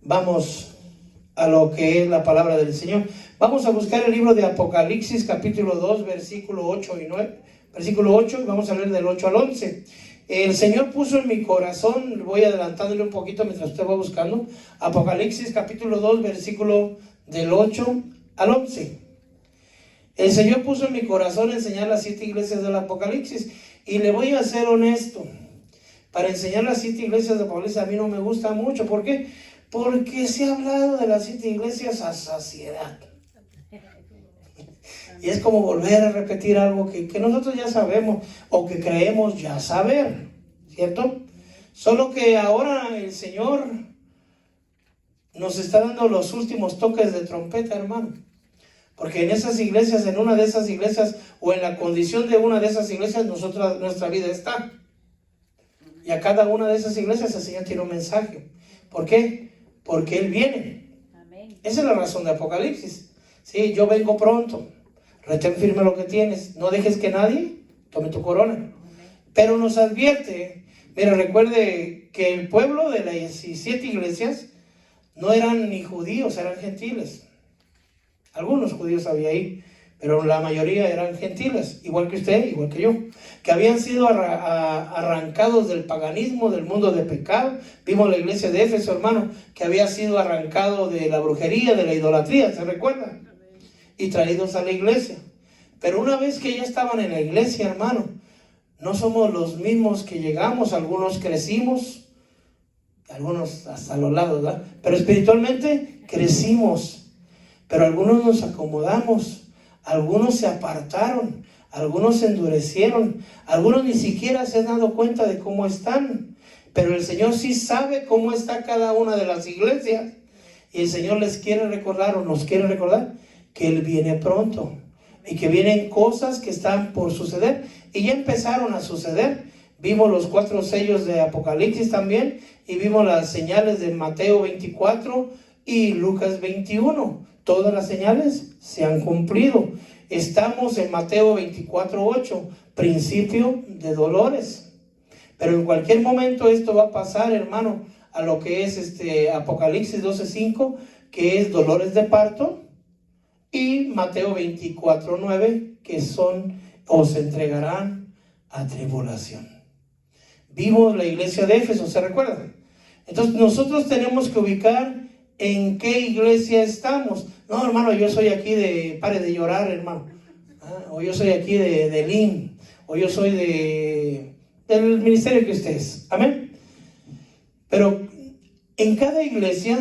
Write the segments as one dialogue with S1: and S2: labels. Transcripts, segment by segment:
S1: vamos a lo que es la palabra del Señor. Vamos a buscar el libro de Apocalipsis, capítulo 2, versículo 8 y 9. Versículo 8, y vamos a leer del 8 al 11. El Señor puso en mi corazón, voy adelantándole un poquito mientras usted va buscando, Apocalipsis, capítulo 2, versículo del 8 al 11. El Señor puso en mi corazón enseñar las 7 iglesias del Apocalipsis. Y le voy a ser honesto, para enseñar las 7 iglesias del Apocalipsis a mí no me gusta mucho. ¿Por qué? Porque se ha hablado de las 7 iglesias a saciedad. Y es como volver a repetir algo que nosotros ya sabemos o que creemos ya saber, ¿cierto? Solo que ahora el Señor nos está dando los últimos toques de trompeta, hermano. Porque en esas iglesias, en una de esas iglesias o en la condición de una de esas iglesias, nuestra vida está. Y a cada una de esas iglesias el Señor tiene un mensaje. ¿Por qué? Porque Él viene. Amén. Esa es la razón de Apocalipsis. Sí, yo vengo pronto. Retén firme lo que tienes. No dejes que nadie tome tu corona. Amén. Pero nos advierte, mira, recuerde que el pueblo de las 7 iglesias no eran ni judíos, eran gentiles. Algunos judíos había ahí, pero la mayoría eran gentiles, igual que usted, igual que yo, que habían sido arrancados del paganismo, del mundo de pecado. Vimos la iglesia de Éfeso, hermano, que había sido arrancado de la brujería, de la idolatría, ¿se recuerda? Y traídos a la iglesia. Pero una vez que ya estaban en la iglesia, hermano, no somos los mismos que llegamos. Algunos crecimos, algunos hasta los lados, ¿verdad? Pero espiritualmente crecimos. Pero algunos nos acomodamos, algunos se apartaron, algunos se endurecieron, algunos ni siquiera se han dado cuenta de cómo están. Pero el Señor sí sabe cómo está cada una de las iglesias. Y el Señor les quiere recordar, o nos quiere recordar, que Él viene pronto. Y que vienen cosas que están por suceder. Y ya empezaron a suceder. Vimos los 4 sellos de Apocalipsis también. Y vimos las señales de Mateo 24 y Lucas 21. Todas las señales se han cumplido. Estamos en Mateo 24:8, principio de dolores. Pero en cualquier momento esto va a pasar, hermano, a lo que es Apocalipsis 12:5, que es dolores de parto, y Mateo 24:9, que son o se entregarán a tribulación. Vimos la iglesia de Éfeso, ¿se recuerdan? Entonces nosotros tenemos que ubicar en qué iglesia estamos. No, hermano, yo soy aquí pare de llorar, hermano. O yo soy aquí de LIM, o yo soy del ministerio que usted es. Amén. Pero en cada iglesia,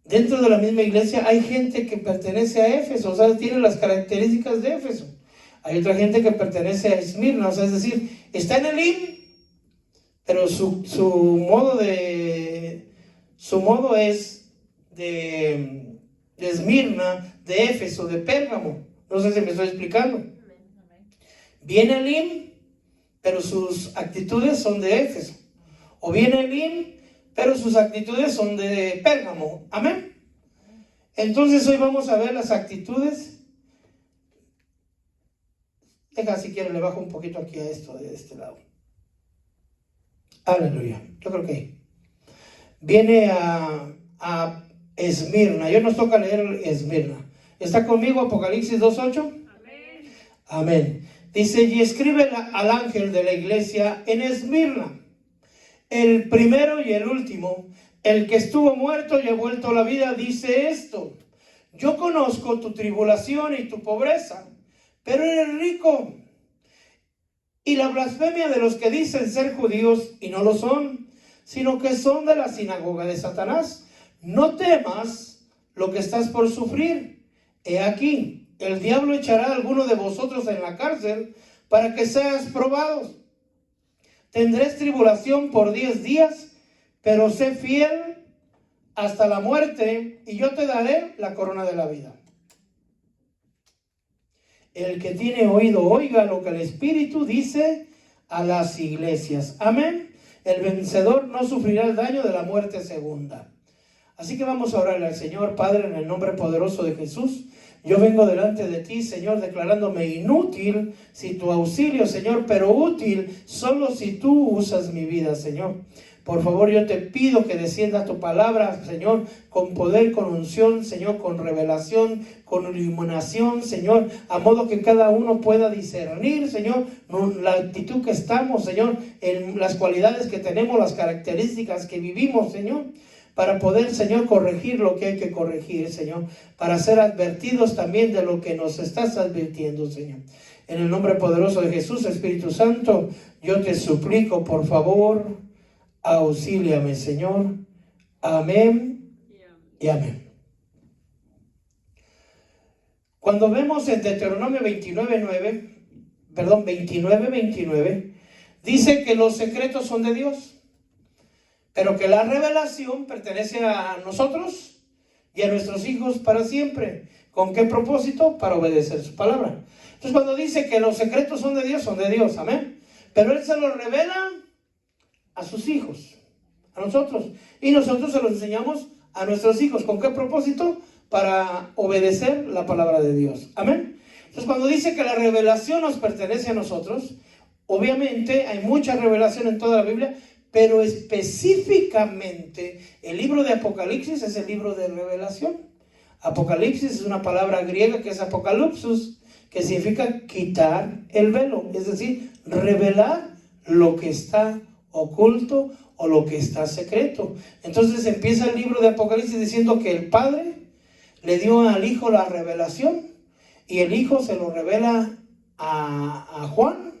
S1: dentro de la misma iglesia, hay gente que pertenece a Éfeso, o sea, tiene las características de Éfeso. Hay otra gente que pertenece a Esmirna, o sea, es decir, está en el LIM, pero su modo es de Esmirna, de Éfeso, de Pérgamo. No sé si me estoy explicando. Viene Elim, pero sus actitudes son de Éfeso. O viene Elim, pero sus actitudes son de Pérgamo. Amén. Entonces hoy vamos a ver las actitudes. Deja, si quiere, le bajo un poquito aquí a esto de este lado. Aleluya. Yo creo que viene a Esmirna. Yo nos toca leer Esmirna. ¿Está conmigo Apocalipsis 2:8? Amén. Amén. Dice, y escribe al ángel de la iglesia en Esmirna, el primero y el último, el que estuvo muerto y ha vuelto a la vida, dice esto: yo conozco tu tribulación y tu pobreza, pero eres rico, y la blasfemia de los que dicen ser judíos y no lo son, sino que son de la sinagoga de Satanás. No temas lo que estás por sufrir. He aquí, el diablo echará a alguno de vosotros en la cárcel para que seas probados. Tendréis tribulación por 10 días, pero sé fiel hasta la muerte, y yo te daré la corona de la vida. El que tiene oído, oiga lo que el Espíritu dice a las iglesias. Amén. El vencedor no sufrirá el daño de la muerte segunda. Así que vamos a orarle al Señor. Padre, en el nombre poderoso de Jesús, yo vengo delante de ti, Señor, declarándome inútil sin tu auxilio, Señor, pero útil solo si tú usas mi vida, Señor. Por favor, yo te pido que descienda tu palabra, Señor, con poder, con unción, Señor, con revelación, con iluminación, Señor, a modo que cada uno pueda discernir, Señor, la actitud que estamos, Señor, en las cualidades que tenemos, las características que vivimos, Señor, para poder, Señor, corregir lo que hay que corregir, Señor, para ser advertidos también de lo que nos estás advirtiendo, Señor. En el nombre poderoso de Jesús, Espíritu Santo, yo te suplico, por favor, auxíliame, Señor. Amén y amén. Cuando vemos en Deuteronomio 29:29, dice que los secretos son de Dios, pero que la revelación pertenece a nosotros y a nuestros hijos para siempre. ¿Con qué propósito? Para obedecer su palabra. Entonces, cuando dice que los secretos son de Dios, amén. Pero Él se los revela a sus hijos, a nosotros. Y nosotros se los enseñamos a nuestros hijos. ¿Con qué propósito? Para obedecer la palabra de Dios. Amén. Entonces, cuando dice que la revelación nos pertenece a nosotros, obviamente hay mucha revelación en toda la Biblia, pero específicamente el libro de Apocalipsis es el libro de revelación. Apocalipsis es una palabra griega que es apokalupsus, que significa quitar el velo, es decir, revelar lo que está oculto o lo que está secreto. Entonces empieza el libro de Apocalipsis diciendo que el Padre le dio al Hijo la revelación y el Hijo se lo revela a Juan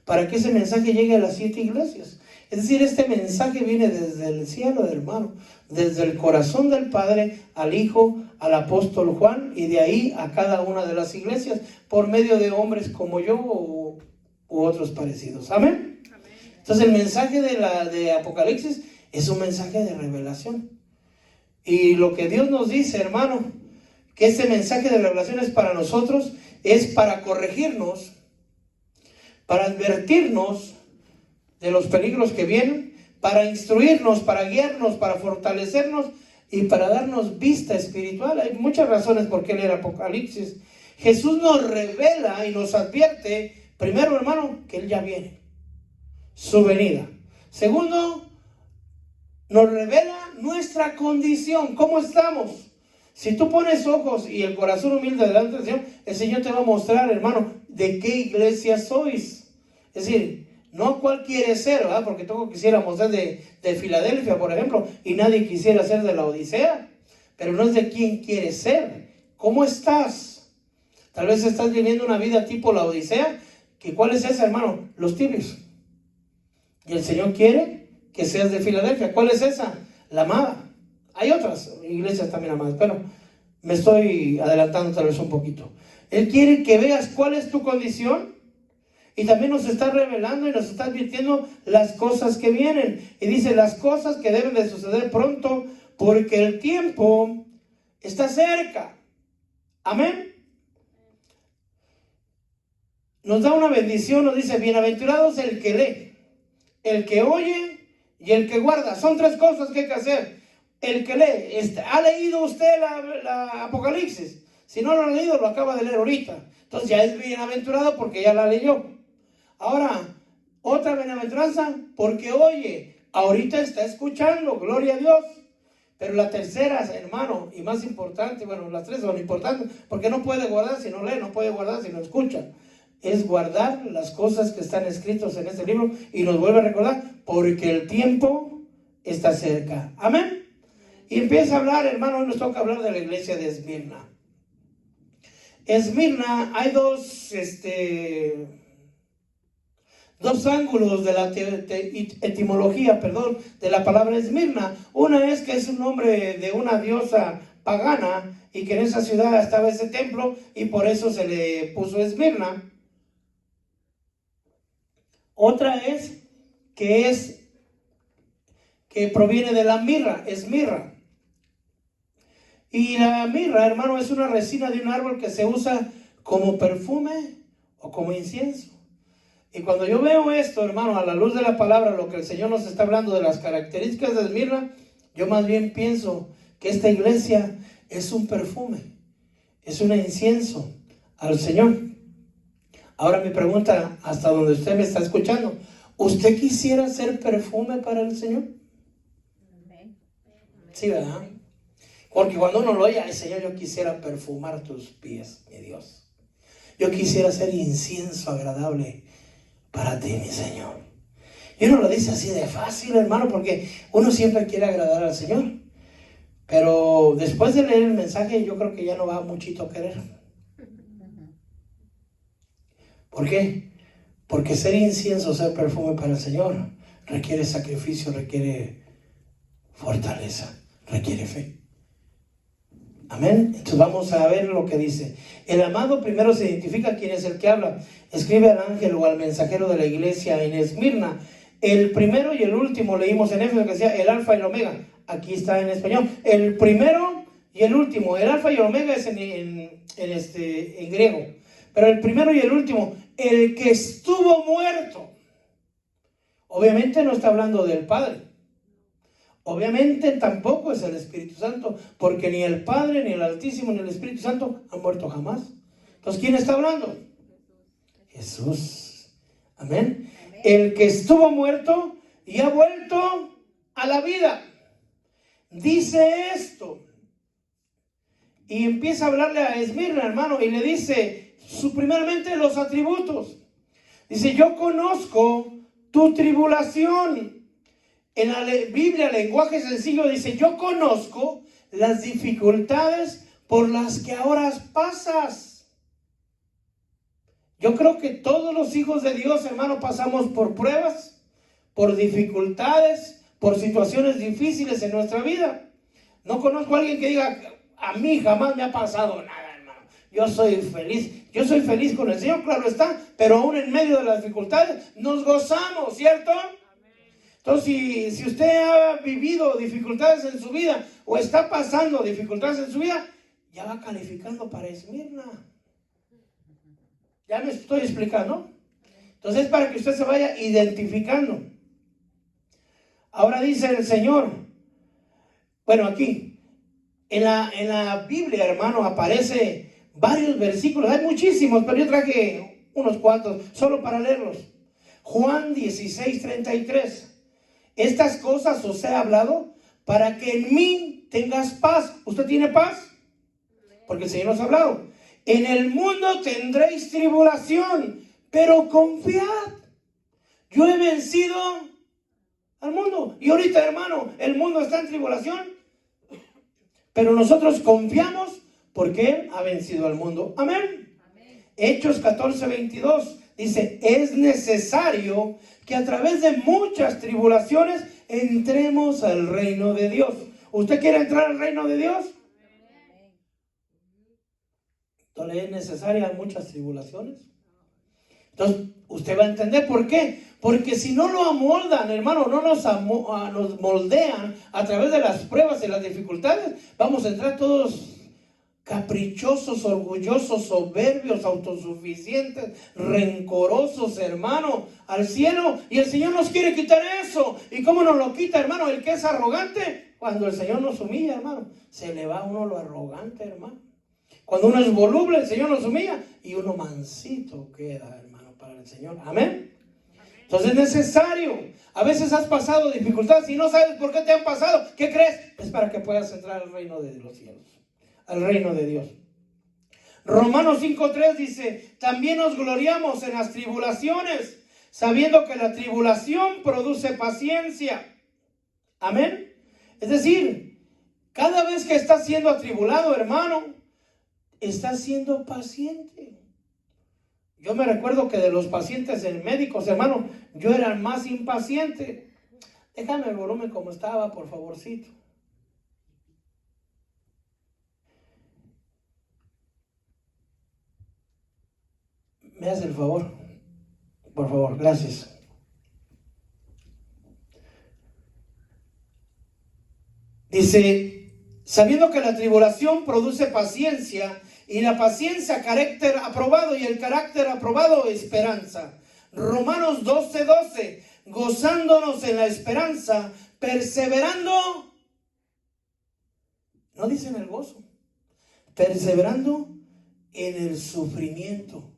S1: para que ese mensaje llegue a las 7 iglesias. Es decir, este mensaje viene desde el cielo, hermano, desde el corazón del Padre al Hijo, al apóstol Juan, y de ahí a cada una de las iglesias, por medio de hombres como yo u otros parecidos. Amén. Entonces el mensaje de Apocalipsis es un mensaje de revelación. Y lo que Dios nos dice, hermano, que este mensaje de revelación es para nosotros, es para corregirnos, para advertirnos de los peligros que vienen, para instruirnos, para guiarnos, para fortalecernos y para darnos vista espiritual. Hay muchas razones por qué leer Apocalipsis. Jesús nos revela y nos advierte, primero, hermano, que Él ya viene, su venida. Segundo, nos revela nuestra condición, cómo estamos. Si tú pones ojos y el corazón humilde delante del Señor, el Señor te va a mostrar, hermano, de qué iglesia sois. Es decir, no cuál quiere ser, ¿verdad? Porque todos quisiéramos ser de Filadelfia, por ejemplo, y nadie quisiera ser de la Odisea. Pero no es de quién quieres ser. ¿Cómo estás? Tal vez estás viviendo una vida tipo la Odisea. ¿Cuál es esa, hermano? Los tibios. Y el Señor quiere que seas de Filadelfia. ¿Cuál es esa? La amada. Hay otras iglesias también amadas, pero me estoy adelantando tal vez un poquito. Él quiere que veas cuál es tu condición. Y también nos está revelando y nos está advirtiendo las cosas que vienen. Y dice las cosas que deben de suceder pronto, porque el tiempo está cerca. Amén. Nos da una bendición, nos dice, bienaventurados el que lee, el que oye y el que guarda. Son 3 cosas que hay que hacer. El que lee, ¿ha leído usted la Apocalipsis? Si no lo ha leído, lo acaba de leer ahorita. Entonces ya es bienaventurado porque ya la leyó. Ahora, otra bienaventuranza, porque oye, ahorita está escuchando, gloria a Dios. Pero la tercera, hermano, y más importante, bueno, las 3 son importantes, porque no puede guardar si no lee, no puede guardar si no escucha. Es guardar las cosas que están escritas en este libro, y nos vuelve a recordar, porque el tiempo está cerca. Amén. Y empieza a hablar, hermano, hoy nos toca hablar de la iglesia de Esmirna. Esmirna, hay dos ángulos de la etimología, de la palabra Esmirna. Una es que es un nombre de una diosa pagana y que en esa ciudad estaba ese templo y por eso se le puso Esmirna. Otra es que proviene de la mirra, esmirra. Y la mirra, hermano, es una resina de un árbol que se usa como perfume o como incienso. Y cuando yo veo esto, hermano, a la luz de la palabra, lo que el Señor nos está hablando de las características de Esmirna, yo más bien pienso que esta iglesia es un perfume, es un incienso al Señor. Ahora mi pregunta, hasta donde usted me está escuchando, ¿usted quisiera ser perfume para el Señor? Sí, ¿verdad? Porque cuando uno lo oye, ay Señor, yo quisiera perfumar tus pies, mi Dios. Yo quisiera ser incienso agradable para ti, mi Señor. Y uno lo dice así de fácil, hermano, porque uno siempre quiere agradar al Señor. Pero después de leer el mensaje, yo creo que ya no va muchito a querer. ¿Por qué? Porque ser incienso, ser perfume para el Señor, requiere sacrificio, requiere fortaleza, requiere fe. Amén. Entonces vamos a ver lo que dice. El amado primero se identifica quién es el que habla. Escribe al ángel o al mensajero de la iglesia en Esmirna. El primero y el último, leímos en Éfeso que decía el alfa y el omega. Aquí está en español. El primero y el último. El alfa y el omega es en griego. Pero el primero y el último, el que estuvo muerto. Obviamente no está hablando del Padre. Obviamente tampoco es el Espíritu Santo, porque ni el Padre, ni el Altísimo, ni el Espíritu Santo han muerto jamás. Entonces, ¿quién está hablando? Jesús. Amén. El que estuvo muerto y ha vuelto a la vida. Dice esto. Y empieza a hablarle a Esmirna, hermano, y le dice, primeramente los atributos. Dice, yo conozco tu tribulación. En la Biblia, lenguaje sencillo, dice, yo conozco las dificultades por las que ahora pasas. Yo creo que todos los hijos de Dios, hermano, pasamos por pruebas, por dificultades, por situaciones difíciles en nuestra vida. No conozco a alguien que diga, a mí jamás me ha pasado nada, hermano. Yo soy feliz con el Señor, claro está, pero aún en medio de las dificultades nos gozamos, ¿cierto? Entonces, si usted ha vivido dificultades en su vida o está pasando dificultades en su vida, ya va calificando para Esmirna. ¿Ya me estoy explicando? Entonces es para que usted se vaya identificando. Ahora dice el Señor, bueno, aquí, en la Biblia, hermano, aparece varios versículos, hay muchísimos, pero yo traje unos cuantos, solo para leerlos. Juan 16:33. Estas cosas os he hablado para que en mí tengas paz. ¿Usted tiene paz? Porque el Señor nos ha hablado. En el mundo tendréis tribulación, pero confiad. Yo he vencido al mundo. Y ahorita, hermano, el mundo está en tribulación, pero nosotros confiamos porque Él ha vencido al mundo. Amén. Amén. Hechos 14:22 dice, es necesario que a través de muchas tribulaciones entremos al reino de Dios. ¿Usted quiere entrar al reino de Dios? Entonces es necesaria muchas tribulaciones. Entonces usted va a entender por qué. Porque si no lo amoldan, hermano, no nos moldean a través de las pruebas y las dificultades, vamos a entrar todos caprichosos, orgullosos, soberbios, autosuficientes, rencorosos, hermano, al cielo. Y el Señor nos quiere quitar eso. ¿Y cómo nos lo quita, hermano? El que es arrogante, cuando el Señor nos humilla, hermano, se le va a uno lo arrogante, hermano. Cuando uno es voluble, el Señor nos humilla y uno mansito queda, hermano, para el Señor. Amén. Entonces es necesario. A veces has pasado dificultades y no sabes por qué te han pasado. ¿Qué crees? Es para que puedas entrar al reino de los cielos, al reino de Dios. Romanos 5:3 dice, también nos gloriamos en las tribulaciones, sabiendo que la tribulación produce paciencia. Amén. Es decir, cada vez que estás siendo atribulado, hermano, estás siendo paciente. Yo me recuerdo que de los pacientes médicos, hermano, yo era el más impaciente. Déjame el volumen como estaba, por favorcito. ¿Me hace el favor? Por favor, gracias. Dice, sabiendo que la tribulación produce paciencia, y la paciencia carácter aprobado, y el carácter aprobado esperanza. Romanos 12:12, gozándonos en la esperanza, perseverando, no dice en el gozo, perseverando en el sufrimiento.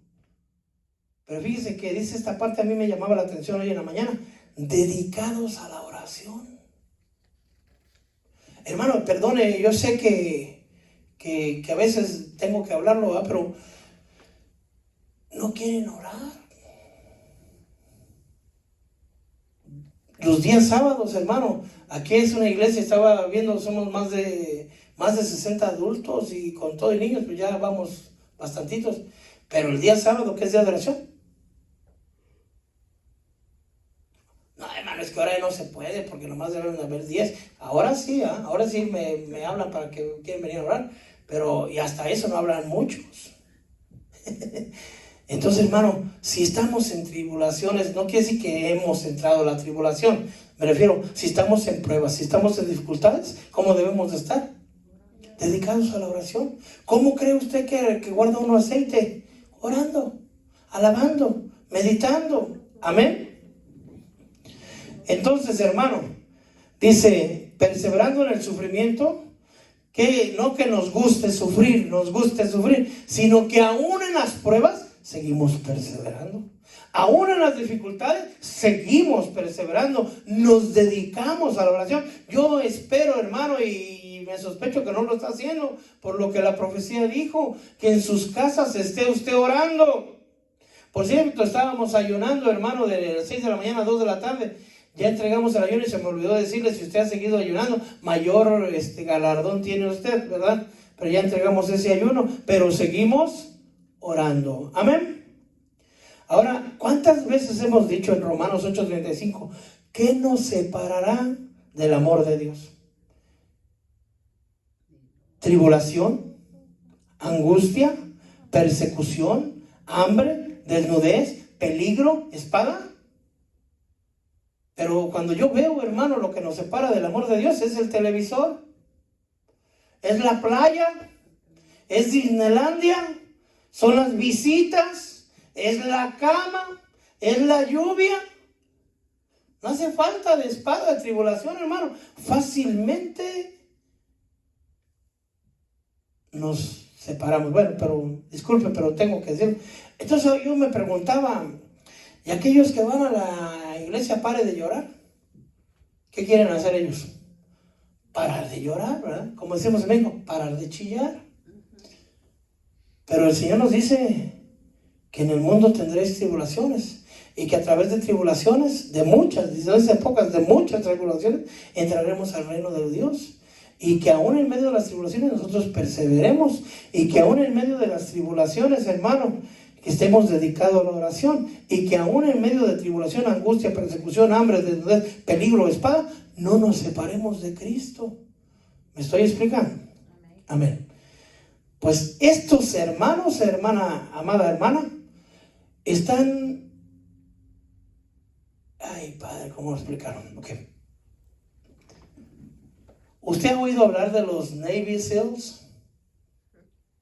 S1: Pero fíjese que dice esta parte, a mí me llamaba la atención hoy en la mañana, dedicados a la oración. Hermano, perdone, yo sé que a veces tengo que hablarlo, ¿verdad? Pero no quieren orar. Los días sábados, hermano, aquí es una iglesia, estaba viendo, somos más de 60 adultos y con todo y niños, pues ya vamos bastantitos. Pero el día sábado, que es día de oración. No, hermano, es que ahora no se puede porque nomás deben haber 10. Ahora sí, ahora sí me hablan para que quieren venir a orar, pero y hasta eso no hablan muchos. Entonces, hermano, si estamos en tribulaciones, no quiere decir que hemos entrado en la tribulación. Me refiero, si estamos en pruebas, si estamos en dificultades, ¿cómo debemos de estar? Dedicados a la oración. ¿Cómo cree usted que guarda uno aceite? Orando, alabando, meditando. Amén. Entonces, hermano, dice, perseverando en el sufrimiento, que no que nos guste sufrir, sino que aún en las pruebas seguimos perseverando. Aún en las dificultades seguimos perseverando, nos dedicamos a la oración. Yo espero, hermano, y me sospecho que no lo está haciendo, por lo que la profecía dijo, que en sus casas esté usted orando. Por cierto, estábamos ayunando, hermano, de las 6 de la mañana a 2 de la tarde. Ya entregamos el ayuno y se me olvidó decirle, si usted ha seguido ayunando, mayor galardón tiene usted, ¿verdad? Pero ya entregamos ese ayuno, pero seguimos orando. Amén. Ahora, ¿cuántas veces hemos dicho en Romanos 8:35, ¿qué nos separará del amor de Dios? Tribulación, angustia, persecución, hambre, desnudez, peligro, espada. Pero cuando yo veo, hermano, lo que nos separa del amor de Dios es el televisor, es la playa, es Disneylandia, son las visitas, es la cama, es la lluvia. No hace falta de espada, de tribulación, hermano. Fácilmente nos separamos. Bueno, pero disculpe, pero tengo que decir. Entonces yo me preguntaba, ¿y aquellos que van a la iglesia pare de llorar? ¿Qué quieren hacer ellos? Parar de llorar, ¿verdad? Como decimos en México, parar de chillar. Pero el Señor nos dice que en el mundo tendréis tribulaciones y que a través de tribulaciones, de muchas, dice pocas, de muchas tribulaciones, entraremos al reino de Dios. Y que aún en medio de las tribulaciones nosotros perseveremos y que aún en medio de las tribulaciones, hermano, que estemos dedicados a la oración y que aún en medio de tribulación, angustia, persecución, hambre, desnudez, peligro, espada, no nos separemos de Cristo. ¿Me estoy explicando? Amén. Pues estos hermanos, hermana, amada hermana, están... Ay, Padre, ¿cómo explicaron? Ok. ¿Usted ha oído hablar de los Navy SEALs?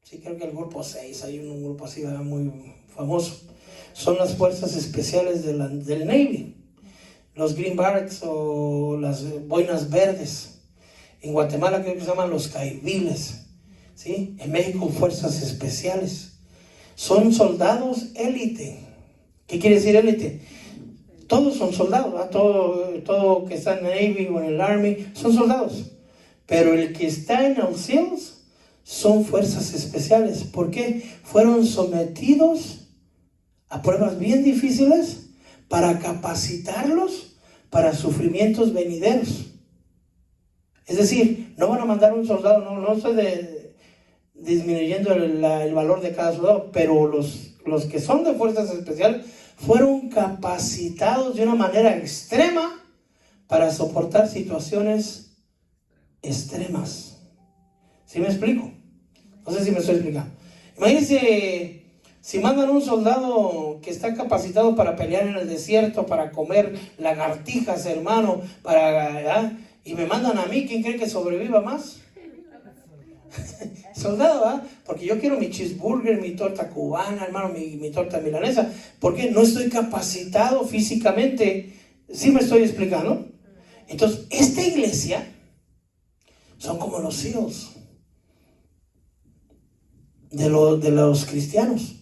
S1: Sí, creo que el grupo 6, hay un grupo así muy famoso. Son las fuerzas especiales del Navy. Los Green Berets o las boinas verdes. En Guatemala creo que se llaman los caiviles. ¿Sí? En México, fuerzas especiales. Son soldados élite. ¿Qué quiere decir élite? Todos son soldados, ¿verdad? Todo que está en el Navy o en el Army son soldados. Pero el que está en el SEALs son fuerzas especiales. ¿Por qué? Fueron sometidos a pruebas bien difíciles para capacitarlos para sufrimientos venideros. Es decir, no van a mandar un soldado, no estoy disminuyendo el valor de cada soldado, pero los que son de fuerzas especiales fueron capacitados de una manera extrema para soportar situaciones extremas. ¿Sí me explico? No sé si me estoy explicando. Imagínense si mandan un soldado que está capacitado para pelear en el desierto, para comer lagartijas, hermano, y me mandan a mí, ¿quién cree que sobreviva más? Soldado, ¿ah? Porque yo quiero mi cheeseburger, mi torta cubana, hermano, mi torta milanesa, porque no estoy capacitado físicamente. ¿Sí me estoy explicando? Entonces, esta iglesia son como los SEALs de los cristianos.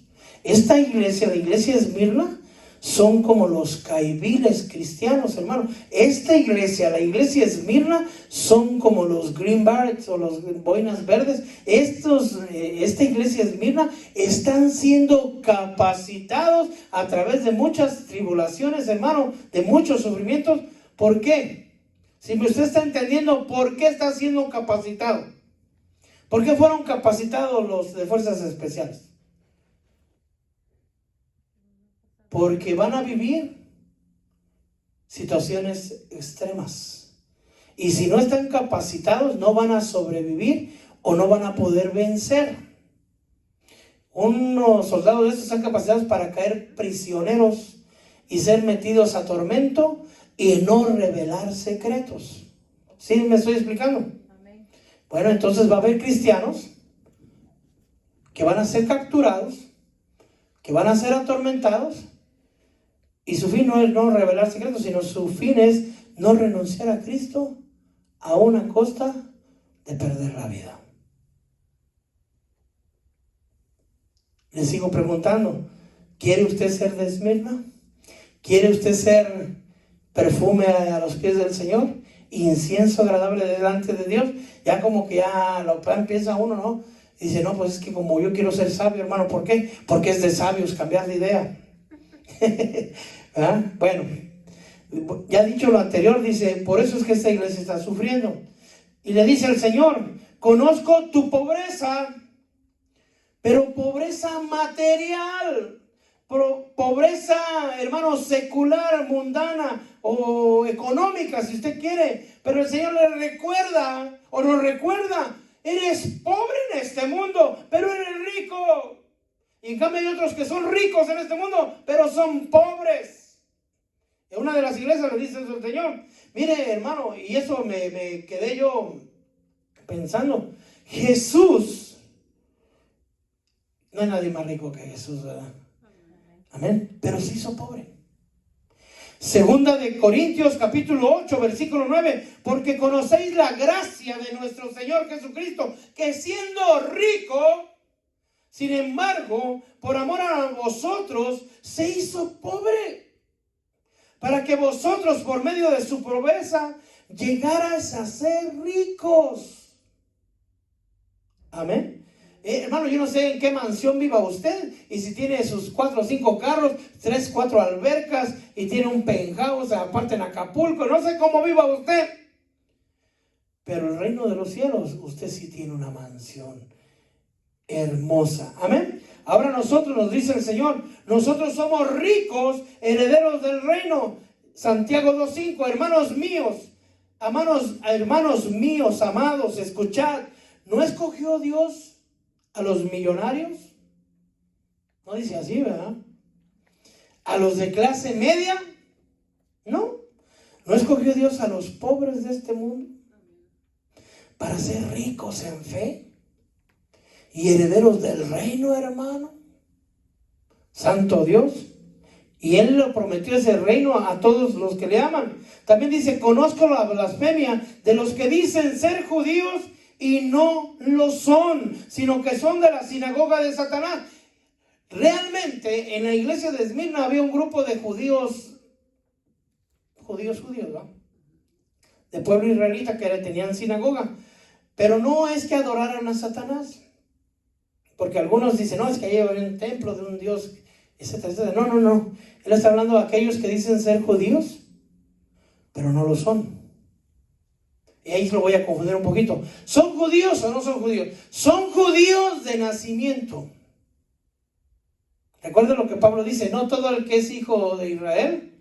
S1: Esta iglesia, la iglesia de Esmirna, son como los caiviles cristianos, hermano. Esta iglesia, la iglesia Esmirna, son como los greenbacks o los boinas verdes. Esta iglesia Esmirna están siendo capacitados a través de muchas tribulaciones, hermano, de muchos sufrimientos. ¿Por qué? Si usted está entendiendo por qué está siendo capacitado. ¿Por qué fueron capacitados los de fuerzas especiales? Porque van a vivir situaciones extremas. Y si no están capacitados, no van a sobrevivir o no van a poder vencer. Unos soldados de estos están capacitados para caer prisioneros y ser metidos a tormento y no revelar secretos. ¿Sí me estoy explicando? Amén. Bueno, entonces va a haber cristianos que van a ser capturados, que van a ser atormentados. Y su fin no es no revelar secretos, sino su fin es no renunciar a Cristo a una costa de perder la vida. Le sigo preguntando, ¿quiere usted ser de Esmirna? ¿Quiere usted ser perfume a los pies del Señor? Incienso agradable delante de Dios. Ya como que ya lo empieza uno, ¿no? Y dice, no, pues es que como yo quiero ser sabio, hermano, ¿por qué? Porque es de sabios cambiar de idea. ¿Ah? Bueno, ya dicho lo anterior, dice, por eso es que esta iglesia está sufriendo. Y le dice al Señor, conozco tu pobreza, pero pobreza material, pobreza, hermano, secular, mundana o económica, si usted quiere. Pero el Señor le recuerda, o nos recuerda, eres pobre en este mundo, pero eres rico. Y en cambio hay otros que son ricos en este mundo, pero son pobres. En una de las iglesias le dice el Señor, mire hermano, y eso me quedé yo pensando, Jesús, no hay nadie más rico que Jesús, ¿verdad? Amén, pero se hizo pobre. Segunda de Corintios capítulo 8 versículo 9, porque conocéis la gracia de nuestro Señor Jesucristo, que siendo rico, sin embargo, por amor a vosotros, se hizo pobre, para que vosotros, por medio de su pobreza, llegarais a ser ricos. Amén. Hermano, yo no sé en qué mansión viva usted, y si tiene sus 4 o 5 carros, 3, 4 albercas, y tiene un penthouse aparte en Acapulco, no sé cómo viva usted. Pero el reino de los cielos, usted sí tiene una mansión hermosa. Amén. Ahora nosotros, nos dice el Señor, nosotros somos ricos, herederos del reino. Santiago 2:5, hermanos míos, amados, escuchad, ¿no escogió Dios a los millonarios? No dice así, ¿verdad? ¿A los de clase media? No. ¿No escogió Dios a los pobres de este mundo para ser ricos en fe y herederos del reino, hermano? Santo Dios. Y Él lo prometió ese reino a todos los que le aman. También dice, conozco la blasfemia de los que dicen ser judíos y no lo son, sino que son de la sinagoga de Satanás. Realmente en la iglesia de Esmirna había un grupo de judíos, ¿no? De pueblo israelita que tenían sinagoga. Pero no es que adoraran a Satanás. Porque algunos dicen, no, es que ahí hay un templo de un Dios, etcétera, etcétera. No. Él está hablando de aquellos que dicen ser judíos, pero no lo son. Y ahí lo voy a confundir un poquito. ¿Son judíos o no son judíos? Son judíos de nacimiento. Recuerden lo que Pablo dice, no todo el que es hijo de Israel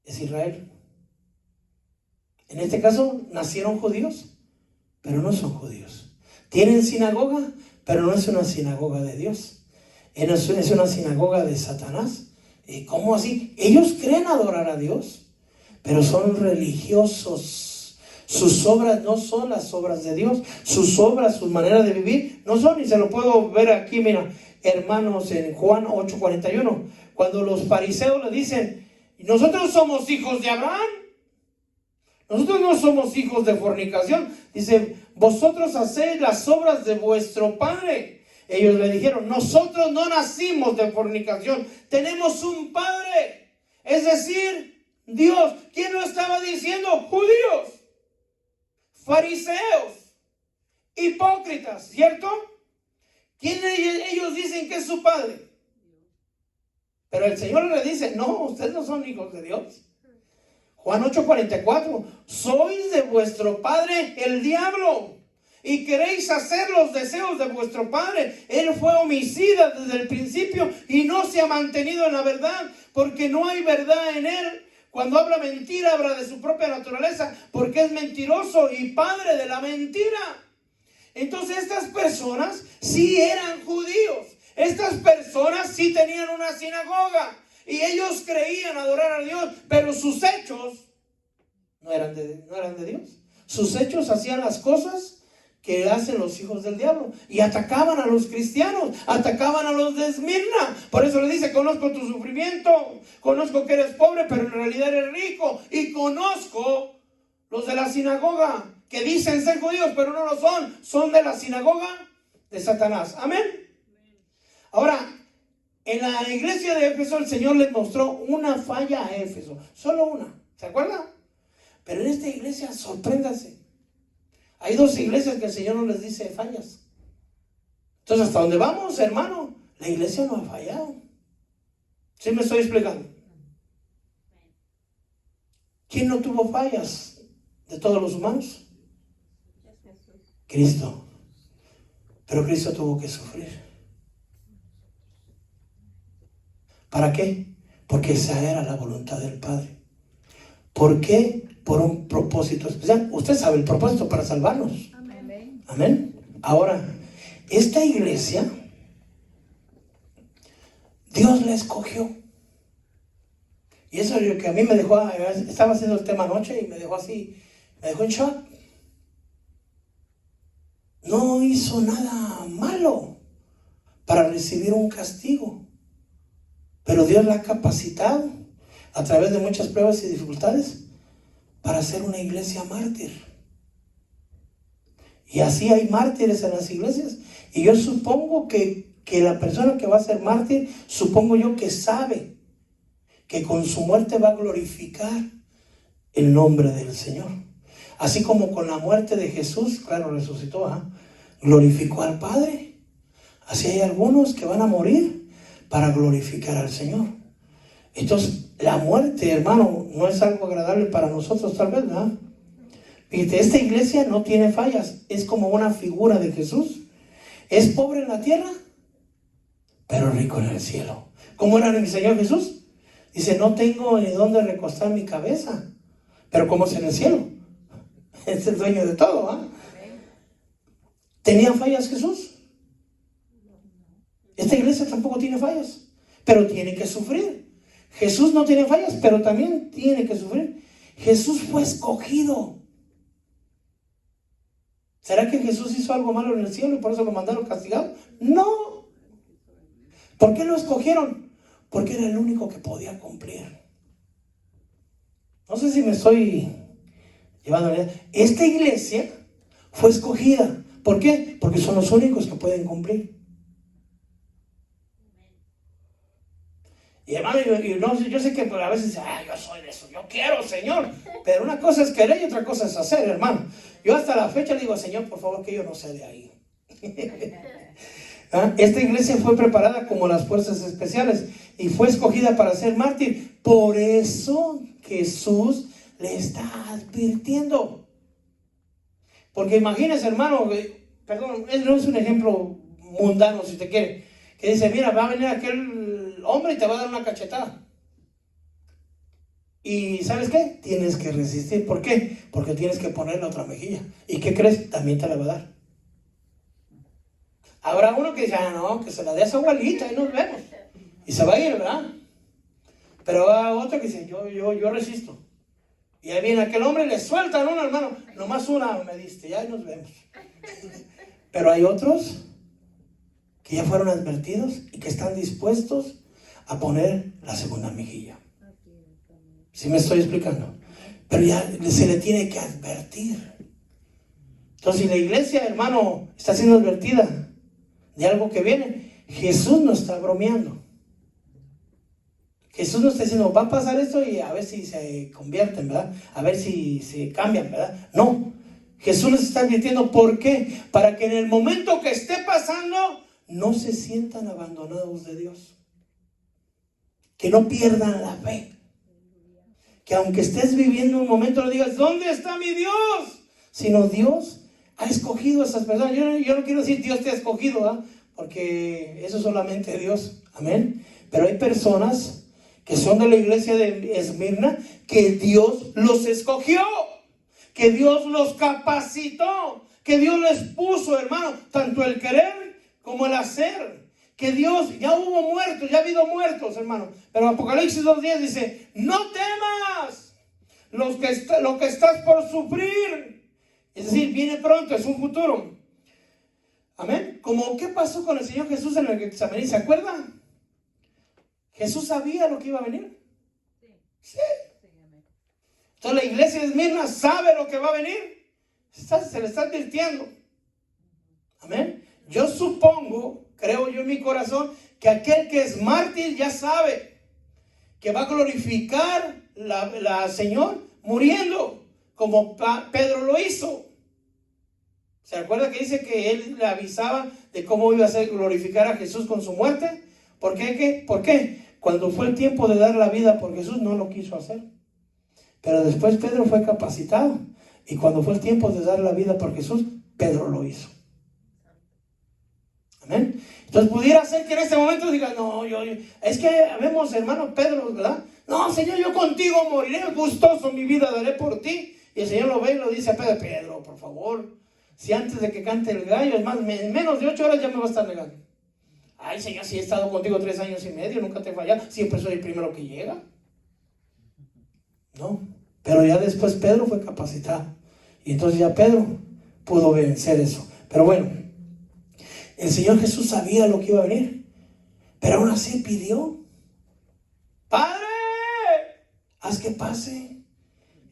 S1: es Israel. En este caso, nacieron judíos, pero no son judíos. Tienen sinagoga, pero no es una sinagoga de Dios. Es una sinagoga de Satanás. ¿Cómo así? Ellos creen adorar a Dios, pero son religiosos. Sus obras no son las obras de Dios. Sus obras, sus maneras de vivir no son. Y se lo puedo ver aquí, mira, hermanos, en Juan 8:41. Cuando los fariseos le dicen, nosotros somos hijos de Abraham. Nosotros no somos hijos de fornicación. Dice, vosotros hacéis las obras de vuestro padre. Ellos le dijeron, nosotros no nacimos de fornicación, tenemos un padre, es decir, Dios. ¿Quién lo estaba diciendo? Judíos, fariseos, hipócritas, ¿cierto? ¿Quién ellos dicen que es su padre? Pero el Señor le dice, no, ustedes no son hijos de Dios. Juan 8:44, sois de vuestro padre el diablo y queréis hacer los deseos de vuestro padre. Él fue homicida desde el principio y no se ha mantenido en la verdad, porque no hay verdad en él. Cuando habla mentira, habla de su propia naturaleza, porque es mentiroso y padre de la mentira. Entonces estas personas sí eran judíos. Estas personas sí tenían una sinagoga y ellos creían adorar a Dios, pero sus hechos no eran de Dios. Sus hechos hacían las cosas que hacen los hijos del diablo y atacaban a los cristianos, atacaban a los de Esmirna. Por eso le dice, conozco tu sufrimiento, conozco que eres pobre, pero en realidad eres rico, y conozco los de la sinagoga que dicen ser judíos, pero no lo son, son de la sinagoga de Satanás. Amén. Ahora, en la iglesia de Éfeso el Señor les mostró una falla a Éfeso, solo una, ¿se acuerdan? Pero en esta iglesia, sorpréndase, hay dos iglesias que el Señor no les dice fallas. Entonces, hasta donde vamos, hermano, la iglesia no ha fallado. ¿Sí me estoy explicando? ¿Quién no tuvo fallas de todos los humanos? Cristo. Pero Cristo tuvo que sufrir. ¿Para qué? Porque esa era la voluntad del Padre. ¿Por qué? Por un propósito especial. Usted sabe el propósito para salvarnos. Amén. Amén. Ahora, esta iglesia, Dios la escogió. Y eso es lo que a mí me dejó, estaba haciendo el tema anoche y me dejó así, me dejó en shock. No hizo nada malo para recibir un castigo, pero Dios la ha capacitado a través de muchas pruebas y dificultades para ser una iglesia mártir. Y así hay mártires en las iglesias. Y yo supongo que la persona que va a ser mártir, supongo yo que sabe que con su muerte va a glorificar el nombre del Señor. Así como con la muerte de Jesús, claro, resucitó, glorificó al Padre. Así hay algunos que van a morir para glorificar al Señor. Entonces, la muerte, hermano, no es algo agradable para nosotros, tal vez, ¿verdad? Fíjate, esta iglesia no tiene fallas, es como una figura de Jesús. Es pobre en la tierra, pero rico en el cielo. ¿Cómo era mi Señor Jesús? Dice, no tengo ni dónde recostar mi cabeza, pero como es en el cielo. Es el dueño de todo, ¿ah? ¿Tenía fallas Jesús? Esta iglesia tampoco tiene fallas, pero tiene que sufrir. Jesús no tiene fallas, pero también tiene que sufrir. Jesús fue escogido. ¿Será que Jesús hizo algo malo en el cielo y por eso lo mandaron castigado? No. ¿Por qué lo escogieron? Porque era el único que podía cumplir. No sé si me estoy llevando a la idea. Esta iglesia fue escogida. ¿Por qué? Porque son los únicos que pueden cumplir. Y hermano, yo sé que a veces yo soy de eso, yo quiero, Señor. Pero una cosa es querer y otra cosa es hacer, hermano. Yo hasta la fecha le digo, Señor, por favor, que yo no sea de ahí. Esta iglesia fue preparada como las fuerzas especiales y fue escogida para ser mártir. Por eso Jesús le está advirtiendo. Porque imagínese, hermano, perdón, no es un ejemplo mundano, si te quiere, que dice, mira, va a venir aquel hombre y te va a dar una cachetada. Y ¿sabes qué? Tienes que resistir. ¿Por qué? Porque tienes que ponerle otra mejilla. ¿Y qué crees? También te la va a dar. Habrá uno que dice, no, que se la dé a su abuelita y nos vemos. Y se va a ir, ¿verdad? Pero habrá otro que dice, yo resisto. Y ahí viene aquel hombre y le sueltan una, hermano. Nomás una me diste, ya nos vemos. Pero hay otros que ya fueron advertidos y que están dispuestos a poner la segunda mejilla. ¿Sí me estoy explicando? Pero ya se le tiene que advertir. Entonces, si la iglesia, hermano, está siendo advertida, de algo que viene. Jesús no está bromeando. Jesús no está diciendo, va a pasar esto y a ver si se convierten, ¿verdad? A ver si se cambian, ¿verdad? No. Jesús les está advirtiendo, ¿por qué? Para que en el momento que esté pasando, no se sientan abandonados de Dios. Que no pierdan la fe. Que aunque estés viviendo un momento, no digas, ¿dónde está mi Dios? Sino Dios ha escogido a esas personas. Yo no quiero decir Dios te ha escogido, ¿verdad? Porque eso es solamente Dios. Amén. Pero hay personas que son de la iglesia de Esmirna, que Dios los escogió, que Dios los capacitó, que Dios les puso, hermano, tanto el querer como el hacer. Que Dios, ya hubo muertos, ya ha habido muertos, hermano. Pero Apocalipsis 2:10 dice, no temas lo que estás por sufrir. Es decir, viene pronto, es un futuro. Amén. Como qué pasó con el Señor Jesús en el Getsemaní, ¿se acuerdan? ¿Jesús sabía lo que iba a venir? Sí. Entonces la iglesia de Esmirna sabe lo que va a venir. Se le está advirtiendo. Amén. Yo supongo, creo yo en mi corazón, que aquel que es mártir ya sabe que va a glorificar la Señor muriendo, como Pedro lo hizo. ¿Se acuerda que dice que él le avisaba de cómo iba a hacer glorificar a Jesús con su muerte? ¿Por qué? ¿Por qué? Cuando fue el tiempo de dar la vida por Jesús, no lo quiso hacer. Pero después Pedro fue capacitado. Y cuando fue el tiempo de dar la vida por Jesús, Pedro lo hizo. Amén. Entonces pudiera ser que en este momento diga, no, es que vemos hermano Pedro, ¿verdad? No, Señor, yo contigo moriré, gustoso mi vida daré por ti. Y el Señor lo ve y lo dice a Pedro, Pedro, por favor, si antes de que cante el gallo, es más, en menos de 8 horas ya me va a estar negando. Ay, Señor, si he estado contigo 3 años y medio, nunca te he fallado, siempre soy el primero que llega. No, pero ya después Pedro fue capacitado. Y entonces ya Pedro pudo vencer eso. Pero bueno, el Señor Jesús sabía lo que iba a venir, pero aún así pidió, Padre, haz que pase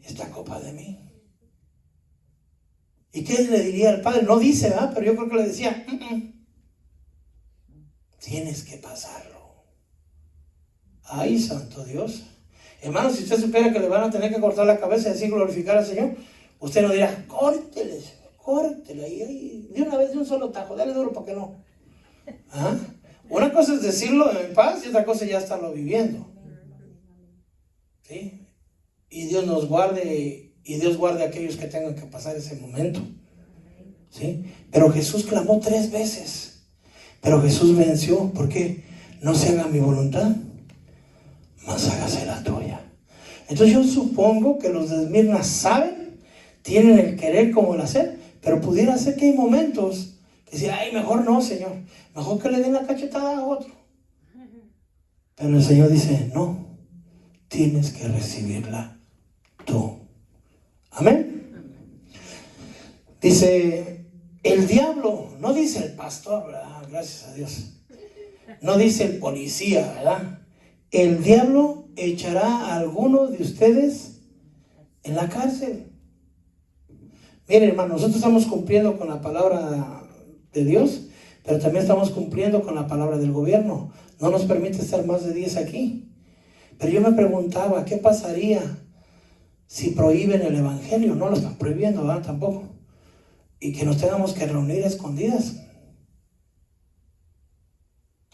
S1: esta copa de mí. ¿Y qué le diría al Padre? No dice, ¿verdad? Pero yo creo que le decía, tienes que pasarlo. Ay, santo Dios. Hermano, si usted supiera que le van a tener que cortar la cabeza y así glorificar al Señor, usted no dirá, córtele, ahí, de una vez, de un solo tajo, dale duro para que no. ¿Ah? Una cosa es decirlo en paz y otra cosa es ya estarlo viviendo. ¿Sí? Y Dios nos guarde, y Dios guarde a aquellos que tengan que pasar ese momento. ¿Sí? Pero Jesús clamó 3 veces. Pero Jesús venció. ¿Por qué? No se haga mi voluntad, mas hágase la tuya. Entonces yo supongo que los de Esmirna saben, tienen el querer como el hacer, pero pudiera ser que hay momentos que dicen, ay, mejor no, Señor, mejor que le den la cachetada a otro. Pero el Señor dice, no, tienes que recibirla tú. Amén. Dice, el diablo, no dice el pastor, ¿verdad? Gracias a Dios. No dice el policía, ¿verdad? El diablo echará a algunos de ustedes en la cárcel. Miren, hermano, nosotros estamos cumpliendo con la palabra de Dios, pero también estamos cumpliendo con la palabra del gobierno. No nos permite estar más de 10 aquí. Pero yo me preguntaba, ¿qué pasaría si prohíben el evangelio? No lo están prohibiendo, ¿verdad? Tampoco. Y que nos tengamos que reunir a escondidas.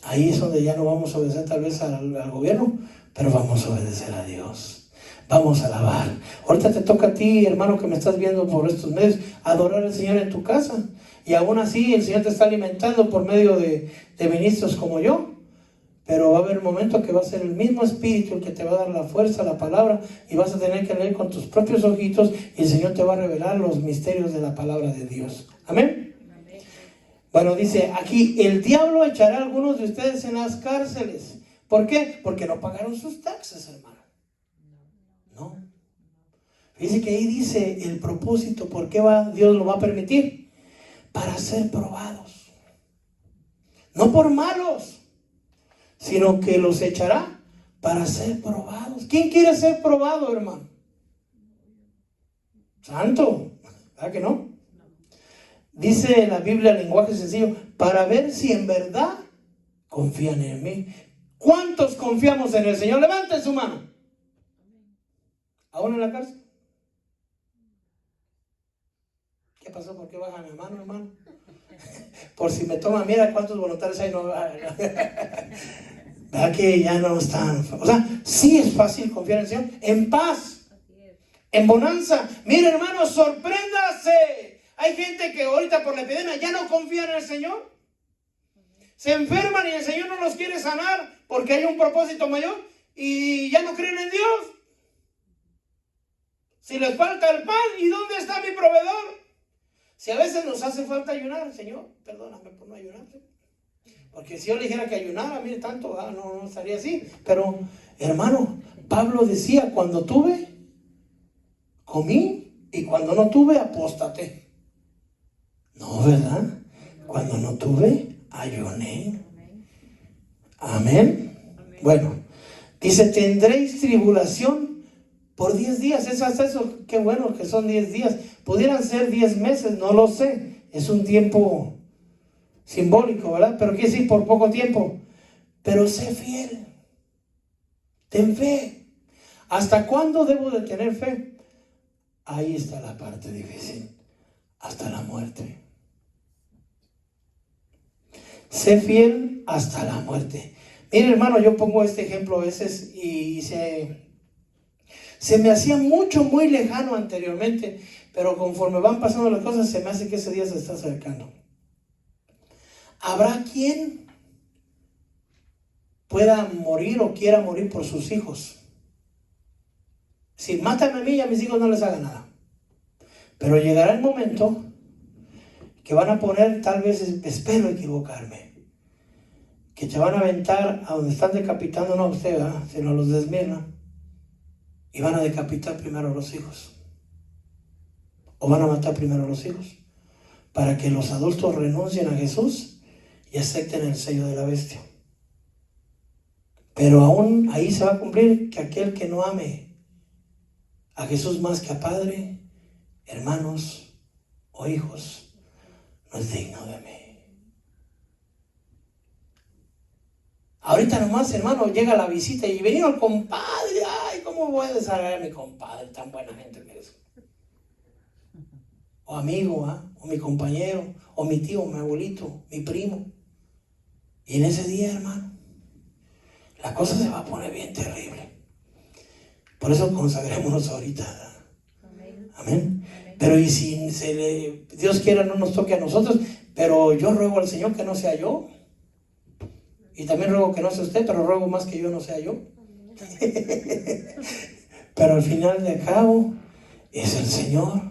S1: Ahí es donde ya no vamos a obedecer tal vez al gobierno, pero vamos a obedecer a Dios. Vamos a alabar. Ahorita te toca a ti, hermano, que me estás viendo por estos medios, adorar al Señor en tu casa. Y aún así el Señor te está alimentando por medio de ministros como yo. Pero va a haber un momento que va a ser el mismo Espíritu el que te va a dar la fuerza, la palabra, y vas a tener que leer con tus propios ojitos y el Señor te va a revelar los misterios de la palabra de Dios. Amén. Bueno, dice aquí, el diablo echará a algunos de ustedes en las cárceles. ¿Por qué? Porque no pagaron sus taxes, hermano. No. Dice que ahí dice el propósito, ¿por qué Dios lo va a permitir? Para ser probados. No por malos, sino que los echará para ser probados. ¿Quién quiere ser probado, hermano? Santo, ¿verdad que no? Dice la Biblia en lenguaje sencillo, para ver si en verdad confían en mí. ¿Cuántos confiamos en el Señor? Levanten su mano. ¿Aún en la cárcel? ¿Qué pasó? ¿Por qué baja mi mano, hermano? Por si me toman, mira cuántos voluntarios hay. No, ¿verdad que ya no están? O sea, sí es fácil confiar en el Señor. En paz, en bonanza. Mire, hermano, sorpréndase. Hay gente que ahorita por la epidemia ya no confía en el Señor. Se enferman y el Señor no los quiere sanar porque hay un propósito mayor y ya no creen en Dios. Si les falta el pan, ¿y dónde está mi proveedor? Si a veces nos hace falta ayunar, Señor, perdóname por no ayunar. Porque si yo le dijera que ayunara, mire tanto, no estaría así. Pero, hermano, Pablo decía, cuando tuve, comí, y cuando no tuve, apóstate. No, ¿verdad? Cuando no tuve, ayuné. Amén. Bueno, dice, tendréis tribulación por 10 días. Es hasta eso, qué bueno que son 10 días. Pudieran ser 10 meses, no lo sé. Es un tiempo simbólico, ¿verdad? Pero quiere decir por poco tiempo. Pero sé fiel. Ten fe. ¿Hasta cuándo debo de tener fe? Ahí está la parte difícil. Hasta la muerte. Sé fiel hasta la muerte. Mire, hermano, yo pongo este ejemplo a veces y se me hacía muy lejano anteriormente, pero conforme van pasando las cosas, se me hace que ese día se está acercando. ¿Habrá quien pueda morir o quiera morir por sus hijos? Si mátame a mí y a mis hijos no les haga nada. Pero llegará el momento que van a poner, tal vez, espero equivocarme, que te van a aventar a donde están decapitando, no a usted, ¿verdad?, sino a los de Esmirna, y van a decapitar primero a los hijos. O van a matar primero a los hijos, para que los adultos renuncien a Jesús y acepten el sello de la bestia. Pero aún ahí se va a cumplir que aquel que no ame a Jesús más que a padre, hermanos o hijos, no es digno de mí. Ahorita nomás, hermano, llega la visita y venía el compadre. Ay, ¿cómo voy a desagradar a mi compadre? Tan buena gente que es. O amigo, o mi compañero, o mi tío, mi abuelito, mi primo. Y en ese día, hermano, la cosa se va a poner bien terrible. Por eso consagrémonos ahorita. Amén. Pero y si Dios quiera no nos toque a nosotros, pero yo ruego al Señor que no sea yo. Y también ruego que no sea usted, pero ruego más que yo no sea yo. Pero al final de cabo, es el Señor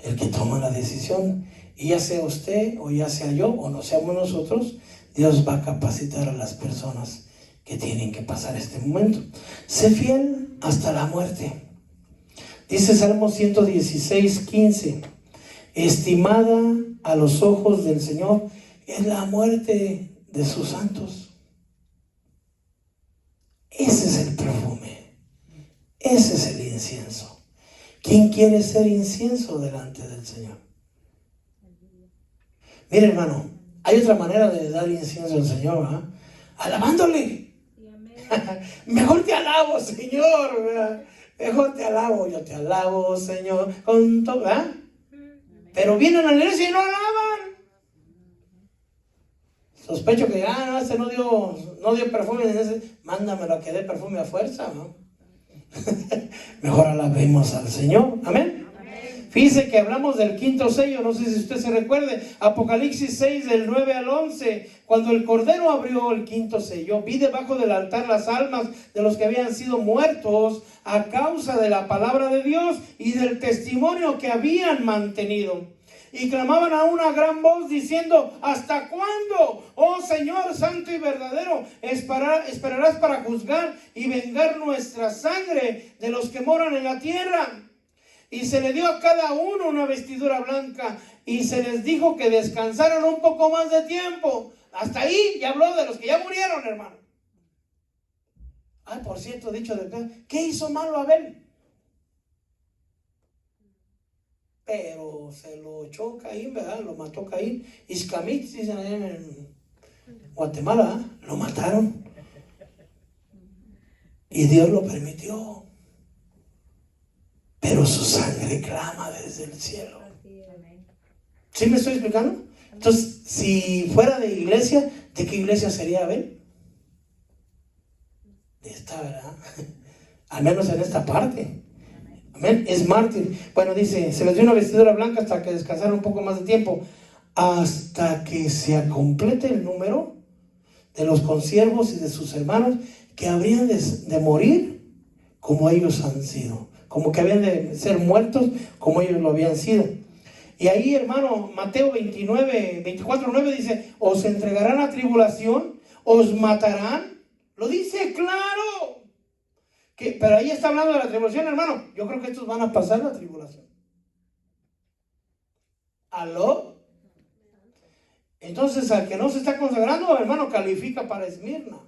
S1: el que toma la decisión. Y ya sea usted, o ya sea yo, o no seamos nosotros, Dios va a capacitar a las personas que tienen que pasar este momento. Sé fiel hasta la muerte. Dice Salmo 116:15. Estimada a los ojos del Señor es la muerte de sus santos. Ese es el perfume. Ese es el incienso. ¿Quién quiere ser incienso delante del Señor? Mire, hermano, hay otra manera de dar incienso al Señor, alabándole. Mejor te alabo, Señor, ¿verdad? Mejor te alabo, yo te alabo, Señor, con todo, ¿verdad? Pero vienen a la iglesia y no alaban. Sospecho que, este no dio perfume, mándamelo a que dé perfume a fuerza, ¿no? Mejor alabemos al Señor, amén. Fíjese que hablamos del quinto sello, no sé si usted se recuerde, Apocalipsis 6 del 9 al 11, cuando el Cordero abrió el quinto sello, vi debajo del altar las almas de los que habían sido muertos a causa de la palabra de Dios y del testimonio que habían mantenido. Y clamaban a una gran voz diciendo: ¿hasta cuándo, oh Señor santo y verdadero, esperarás para juzgar y vengar nuestra sangre de los que moran en la tierra? Y se le dio a cada uno una vestidura blanca y se les dijo que descansaran un poco más de tiempo. Hasta ahí ya habló de los que ya murieron, hermano. Por cierto, dicho de acá, ¿qué hizo malo Abel? pero se lo echó Caín, ¿verdad? Lo mató Caín. Iscamit, dicen allá en Guatemala, ¿verdad? Lo mataron. Y Dios lo permitió. Pero su sangre clama desde el cielo. ¿Sí me estoy explicando? Entonces, si fuera de iglesia, ¿de qué iglesia sería Abel? De esta, ¿verdad? Al menos en esta parte. Amén. Es mártir. Bueno, dice, se les dio una vestidura blanca hasta que descansaran un poco más de tiempo, hasta que se complete el número de los consiervos y de sus hermanos que habrían de morir como ellos han sido, como que habían de ser muertos como ellos lo habían sido. Y ahí, hermano, Mateo 24:9 dice, os entregarán a tribulación, os matarán. Lo dice claro. Pero ahí está hablando de la tribulación, hermano. Yo creo que estos van a pasar la tribulación. ¿Aló? Entonces, al que no se está consagrando, hermano, califica para Esmirna.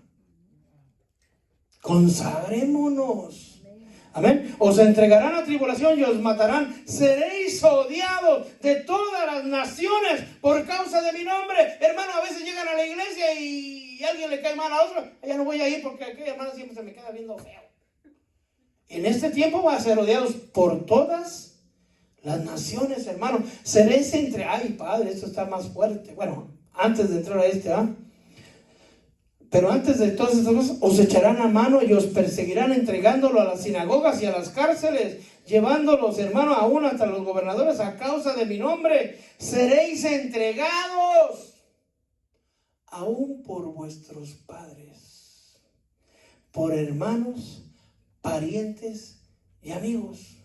S1: Consagrémonos. Amén. Os entregarán a tribulación y os matarán. Seréis odiados de todas las naciones por causa de mi nombre. Hermano, a veces llegan a la iglesia y alguien le cae mal a otro. Ya no voy a ir porque aquella hermana siempre se me queda viendo feo. En este tiempo van a ser odiados por todas las naciones, hermano. Seréis entre... Ay, Padre, esto está más fuerte. Bueno, antes de entrar a pero antes de todas estas cosas, os echarán a mano y os perseguirán, entregándolo a las sinagogas y a las cárceles, llevándolos, hermano, aún hasta los gobernadores a causa de mi nombre. Seréis entregados aún por vuestros padres, por hermanos, parientes y amigos.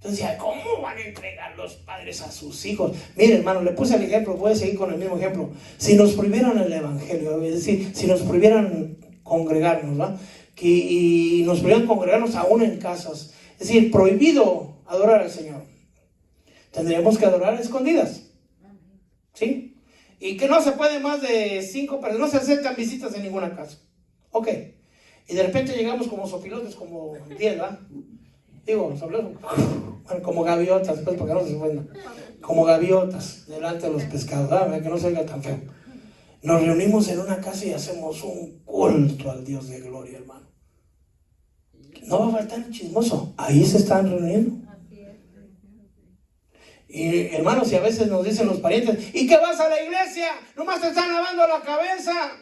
S1: Entonces, ¿cómo van a entregar los padres a sus hijos? Mire, hermano, le puse el ejemplo, voy a seguir con el mismo ejemplo. Si nos prohibieran el evangelio, es decir, si nos prohibieran congregarnos, ¿va? Y nos prohibieran congregarnos aún en casas, es decir, prohibido adorar al Señor, tendríamos que adorar a escondidas, ¿sí? Y que no se puede más de 5 personas, no se aceptan visitas en ninguna casa. Ok, y de repente llegamos como sopilotes, como 10, ¿va? Digo, como gaviotas, pues, porque no se ofendan. Como gaviotas delante de los pescados, ¿verdad? Que no se oiga tan feo. Nos reunimos en una casa y hacemos un culto al Dios de gloria, hermano. No va a faltar el chismoso. Ahí se están reuniendo. Y hermanos, y a veces nos dicen los parientes, ¿y qué vas a la iglesia? Nomás te están lavando la cabeza.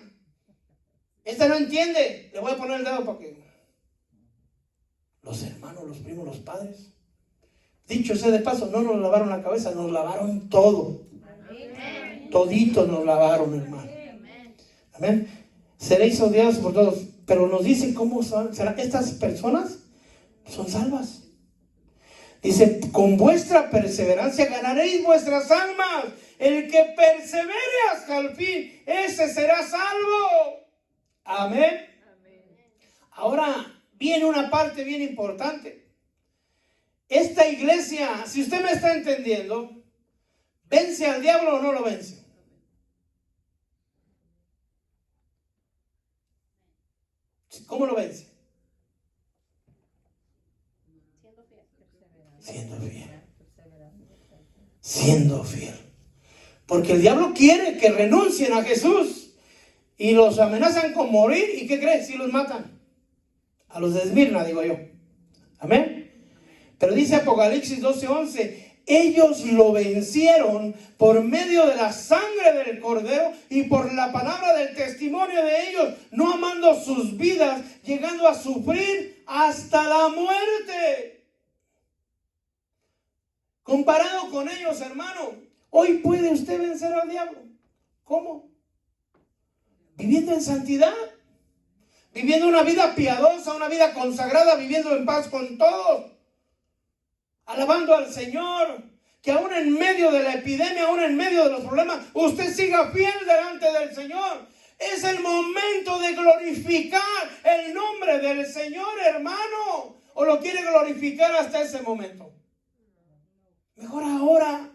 S1: Esta no entiende. Le voy a poner el dedo para que... Los hermanos, los primos, los padres. Dicho sea de paso, no nos lavaron la cabeza, nos lavaron todo. Amén. Todito nos lavaron, hermano. Amén. Seréis odiados por todos. Pero nos dicen cómo serán estas personas. Son salvas. Dice, con vuestra perseverancia ganaréis vuestras almas. El que persevere hasta el fin, ese será salvo. Amén. Ahora viene una parte bien importante. Esta iglesia, si usted me está entendiendo, ¿vence al diablo o no lo vence? ¿Cómo lo vence? Siendo fiel. Siendo fiel. Porque el diablo quiere que renuncien a Jesús y los amenazan con morir. ¿Y qué crees? Si los matan. A los de Esmirna, digo yo. Amén. Pero dice Apocalipsis 12:11, ellos lo vencieron por medio de la sangre del Cordero y por la palabra del testimonio de ellos, no amando sus vidas, llegando a sufrir hasta la muerte. Comparado con ellos, hermano, hoy puede usted vencer al diablo. ¿Cómo? Viviendo en santidad. Viviendo una vida piadosa, una vida consagrada, viviendo en paz con todos. Alabando al Señor. Que aún en medio de la epidemia, aún en medio de los problemas, usted siga fiel delante del Señor. Es el momento de glorificar el nombre del Señor, hermano. ¿O lo quiere glorificar hasta ese momento? Mejor ahora.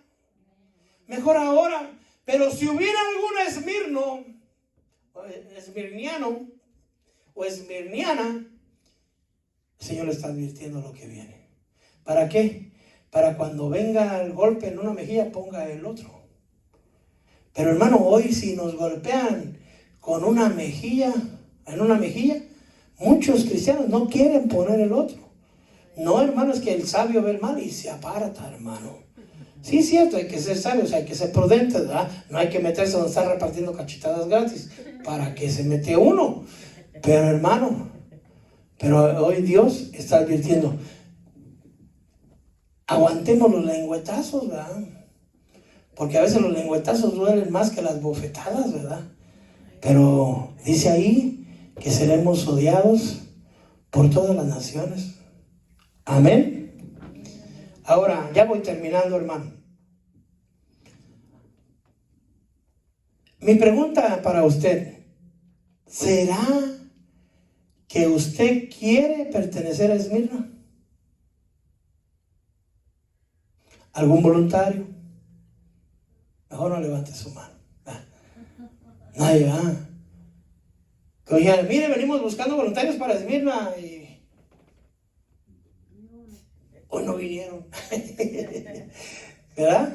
S1: Mejor ahora. Pero si hubiera algún esmirniano o esmirniana, el Señor le está advirtiendo lo que viene. ¿Para qué? Para cuando venga el golpe en una mejilla, ponga el otro. Pero hermano, hoy si nos golpean con una mejilla, en una mejilla, muchos cristianos no quieren poner el otro. No, hermano, es que el sabio ve el mal y se aparta, hermano. Sí, es cierto, hay que ser sabios, hay que ser prudentes, ¿verdad? No hay que meterse donde están repartiendo cachetadas gratis. ¿Para qué se mete uno? Pero hermano, pero hoy Dios está advirtiendo, aguantemos los lengüetazos, ¿verdad? Porque a veces los lengüetazos duelen más que las bofetadas, ¿verdad? Pero dice ahí que seremos odiados por todas las naciones. Amén. Ahora, ya voy terminando, hermano. Mi pregunta para usted, ¿será que usted quiere pertenecer a Esmirna? ¿Algún voluntario? Mejor no levante su mano. Nadie va. Oigan, mire, venimos buscando voluntarios para Esmirna y hoy no vinieron. ¿Verdad?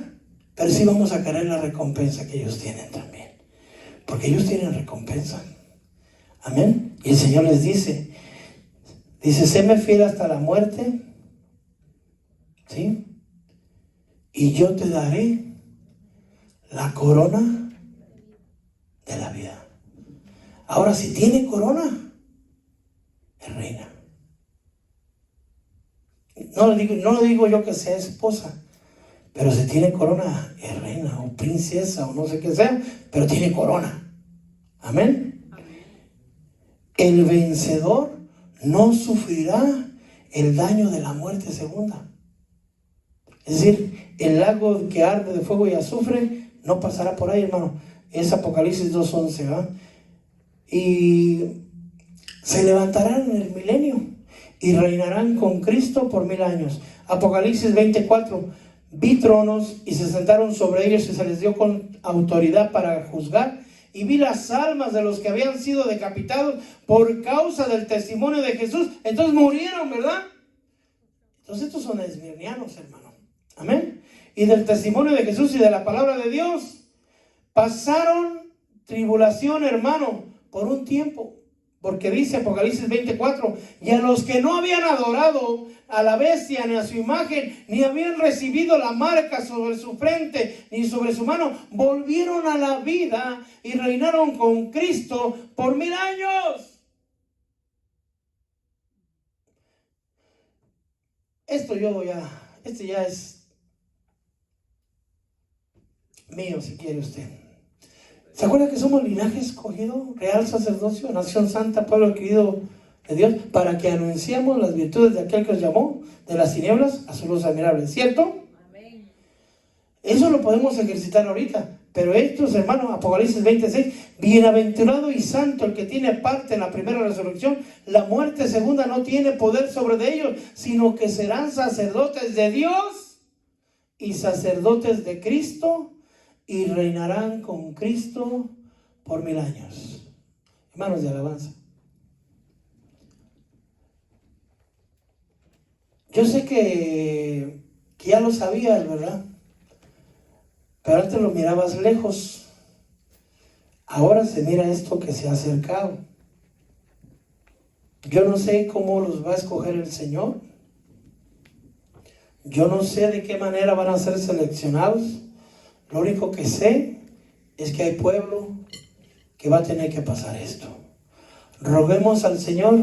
S1: Pero sí vamos a querer la recompensa que ellos tienen también. Porque ellos tienen recompensa. Amén. Y el Señor les dice, séme fiel hasta la muerte. ¿Sí? Y yo te daré la corona de la vida. Ahora, si tiene corona, es reina. No le digo yo que sea esposa, pero si tiene corona, es reina o princesa o no sé qué sea, pero tiene corona. Amén. El vencedor no sufrirá el daño de la muerte segunda. Es decir, el lago que arde de fuego y azufre no pasará por ahí, hermano. Es Apocalipsis 2:11, ¿verdad? Y se levantarán en el milenio y reinarán con Cristo por 1000 años. Apocalipsis 24, vi tronos y se sentaron sobre ellos y se les dio con autoridad para juzgar. Y vi las almas de los que habían sido decapitados por causa del testimonio de Jesús. Entonces murieron, ¿verdad? Entonces estos son esmirnianos, hermano. Amén. Y del testimonio de Jesús y de la palabra de Dios. Pasaron tribulación, hermano, por un tiempo. Porque dice Apocalipsis 24, y a los que no habían adorado a la bestia ni a su imagen, ni habían recibido la marca sobre su frente ni sobre su mano, volvieron a la vida y reinaron con Cristo por 1000 años. Este ya es mío, si quiere usted. ¿Se acuerda que somos linaje escogido, real sacerdocio, nación santa, pueblo adquirido de Dios, para que anunciemos las virtudes de aquel que os llamó de las tinieblas a su luz admirable? ¿Cierto? Amén. Eso lo podemos ejercitar ahorita. Pero estos, hermanos, Apocalipsis 26, bienaventurado y santo el que tiene parte en la primera resurrección. La muerte segunda no tiene poder sobre de ellos, sino que serán sacerdotes de Dios y sacerdotes de Cristo, y reinarán con Cristo por 1000 años. Hermanos de alabanza. Yo sé que ya lo sabías, ¿verdad? Pero antes lo mirabas lejos. Ahora se mira esto que se ha acercado. Yo no sé cómo los va a escoger el Señor. Yo no sé de qué manera van a ser seleccionados. Lo único que sé es que hay pueblo que va a tener que pasar esto. Roguemos al Señor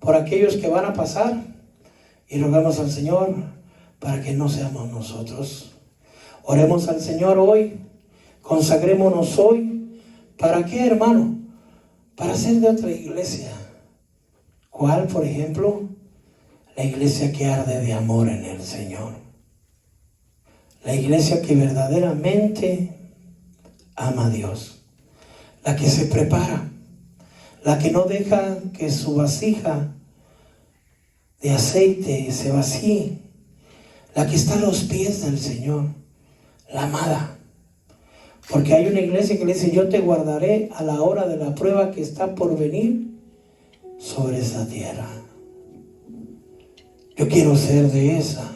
S1: por aquellos que van a pasar y roguemos al Señor para que no seamos nosotros. Oremos al Señor hoy, consagrémonos hoy. ¿Para qué, hermano? Para ser de otra iglesia. ¿Cuál, por ejemplo? La iglesia que arde de amor en el Señor. La iglesia que verdaderamente ama a Dios. La que se prepara. La que no deja que su vasija de aceite se vacíe. La que está a los pies del Señor. La amada. Porque hay una iglesia que le dice: yo te guardaré a la hora de la prueba que está por venir sobre esa tierra. Yo quiero ser de esa.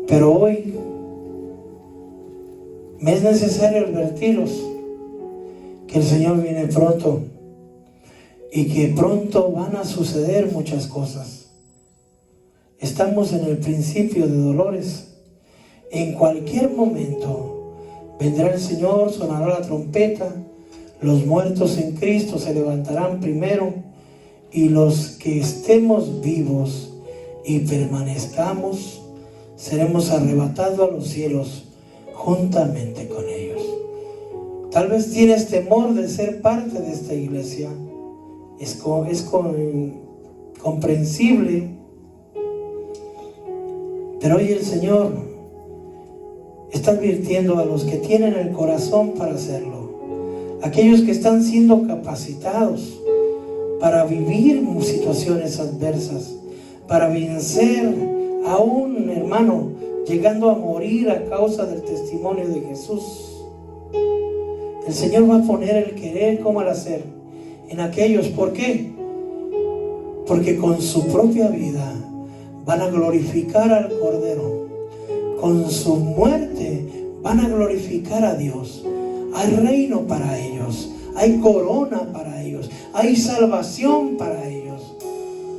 S1: Pero hoy me es necesario advertiros que el Señor viene pronto y que pronto van a suceder muchas cosas. Estamos en el principio de dolores. En cualquier momento vendrá el Señor, sonará la trompeta, los muertos en Cristo se levantarán primero y los que estemos vivos y permanezcamos seremos arrebatados a los cielos juntamente con ellos. Tal vez tienes temor de ser parte de esta iglesia. Es comprensible, pero hoy el Señor está advirtiendo a los que tienen el corazón para hacerlo, aquellos que están siendo capacitados para vivir situaciones adversas, para vencer aún, hermano, llegando a morir a causa del testimonio de Jesús. El Señor va a poner el querer como el hacer en aquellos. ¿Por qué? Porque con su propia vida van a glorificar al Cordero. Con su muerte van a glorificar a Dios. Hay reino para ellos, hay corona para ellos, hay salvación para ellos.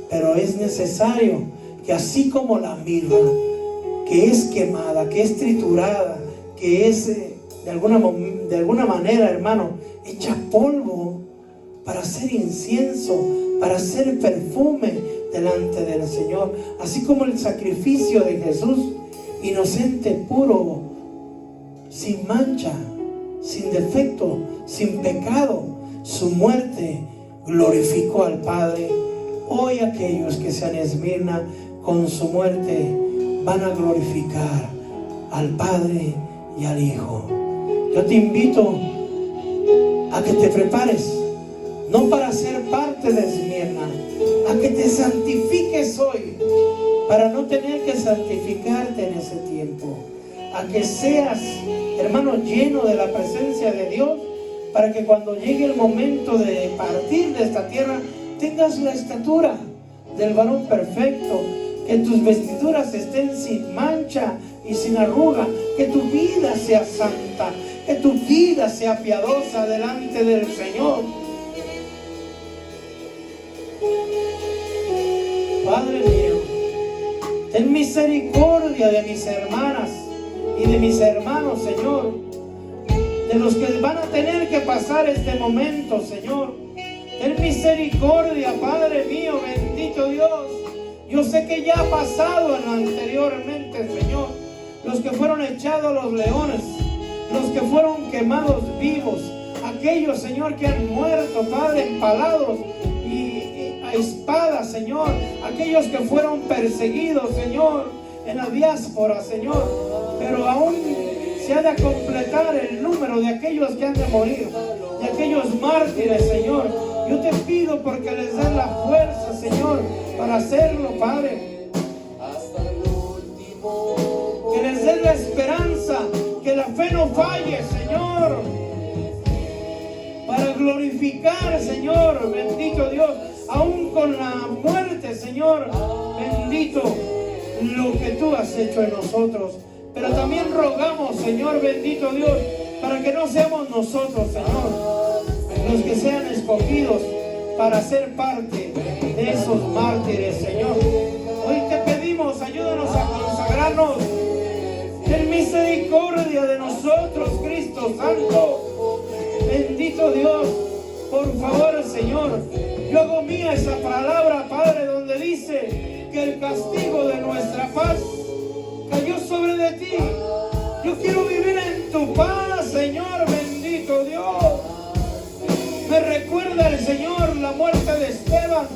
S1: Pero es necesario que así como la mirra, que es quemada, que es triturada, que es de alguna manera, hermano, hecha polvo para hacer incienso, para hacer perfume delante del Señor, así como el sacrificio de Jesús, inocente, puro, sin mancha, sin defecto, sin pecado, su muerte glorificó al Padre. Hoy aquellos que sean Esmirna, con su muerte van a glorificar al Padre y al Hijo. Yo te invito a que te prepares, no para ser parte de Esmirna, a que te santifiques hoy, para no tener que santificarte en ese tiempo, a que seas, hermano, lleno de la presencia de Dios, para que cuando llegue el momento de partir de esta tierra, tengas la estatura del varón perfecto, que tus vestiduras estén sin mancha y sin arruga, que tu vida sea santa, que tu vida sea piadosa delante del Señor. Padre mío, ten misericordia de mis hermanas y de mis hermanos, Señor, de los que van a tener que pasar este momento, Señor. Ten misericordia, Padre mío, bendito Dios. Yo sé que ya ha pasado anteriormente, Señor, los que fueron echados a los leones, los que fueron quemados vivos, aquellos, Señor, que han muerto, Padre, empalados y a espada, Señor, aquellos que fueron perseguidos, Señor, en la diáspora, Señor, pero aún se ha de completar el número de aquellos que han de morir, de aquellos mártires, Señor. Yo te pido porque les des la fuerza, Señor, para hacerlo, Padre. Que les des la esperanza, que la fe no falle, Señor, para glorificar, Señor, bendito Dios, aún con la muerte, Señor, bendito lo que tú has hecho en nosotros. Pero también rogamos, Señor, bendito Dios, para que no seamos nosotros, Señor, los que sean escogidos para ser parte de esos mártires, Señor. Hoy te pedimos, ayúdanos a consagrarnos. Ten misericordia de nosotros, Cristo Santo. Bendito Dios, por favor, Señor, yo hago mía esa palabra, Padre, donde dice que el castigo de nuestra paz cayó sobre de ti. Yo quiero vivir en tu paz, Señor, bendito Dios. Me recuerda el Señor la muerte de Esteban,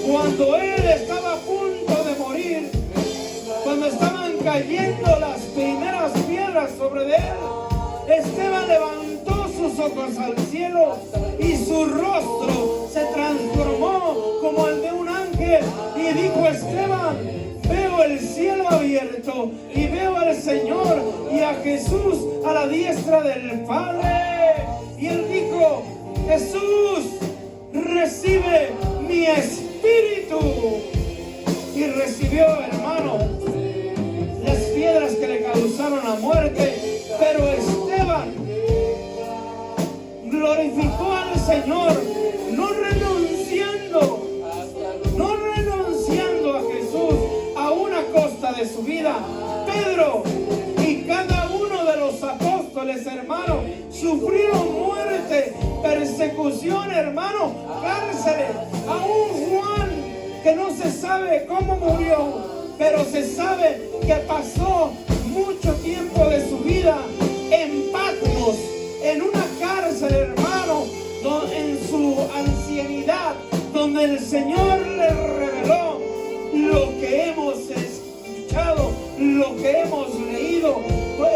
S1: cuando él estaba a punto de morir, cuando estaban cayendo las primeras piedras sobre él. Esteban levantó sus ojos al cielo y su rostro se transformó como el de un ángel y dijo: Esteban, veo el cielo abierto y veo al Señor y a Jesús a la diestra del Padre. Y él dijo: Jesús, recibe mi espíritu. y recibió, hermano, las piedras que le causaron la muerte. Pero Esteban glorificó al Señor, no renunciando a Jesús a una costa de su vida. Pedro y cada uno de los apóstoles, hermano, sufrieron muerte, persecución, hermano, cárceles. Aún Juan, que no se sabe cómo murió, pero se sabe que pasó mucho tiempo de su vida en Patmos, en una cárcel, hermano, en su ancianidad, donde el Señor le reveló lo que hemos escuchado, lo que hemos leído.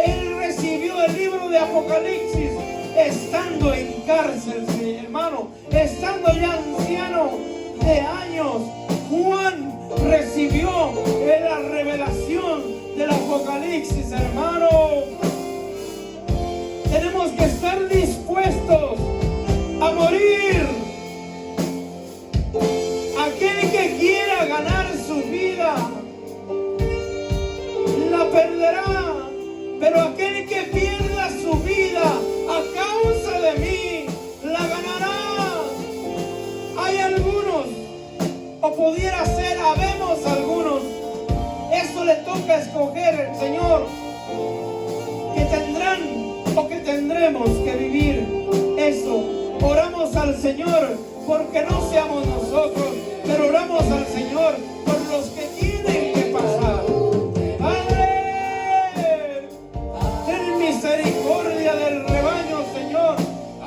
S1: Él recibió el libro de Apocalipsis estando en cárcel, hermano, estando ya anciano de años. Juan recibió la revelación del Apocalipsis, hermano. Tenemos que estar dispuestos a morir. Aquel que quiera ganar su vida la perderá, pero aquel que pierda su vida a causa de mí la ganará. Hay algunos, o pudiera ser, habemos algunos, eso le toca escoger el Señor, que tendrán o que tendremos que vivir eso. Oramos al Señor porque no seamos nosotros, pero oramos al Señor por los que tienen que pasar. Padre, ten misericordia del rebaño, Señor.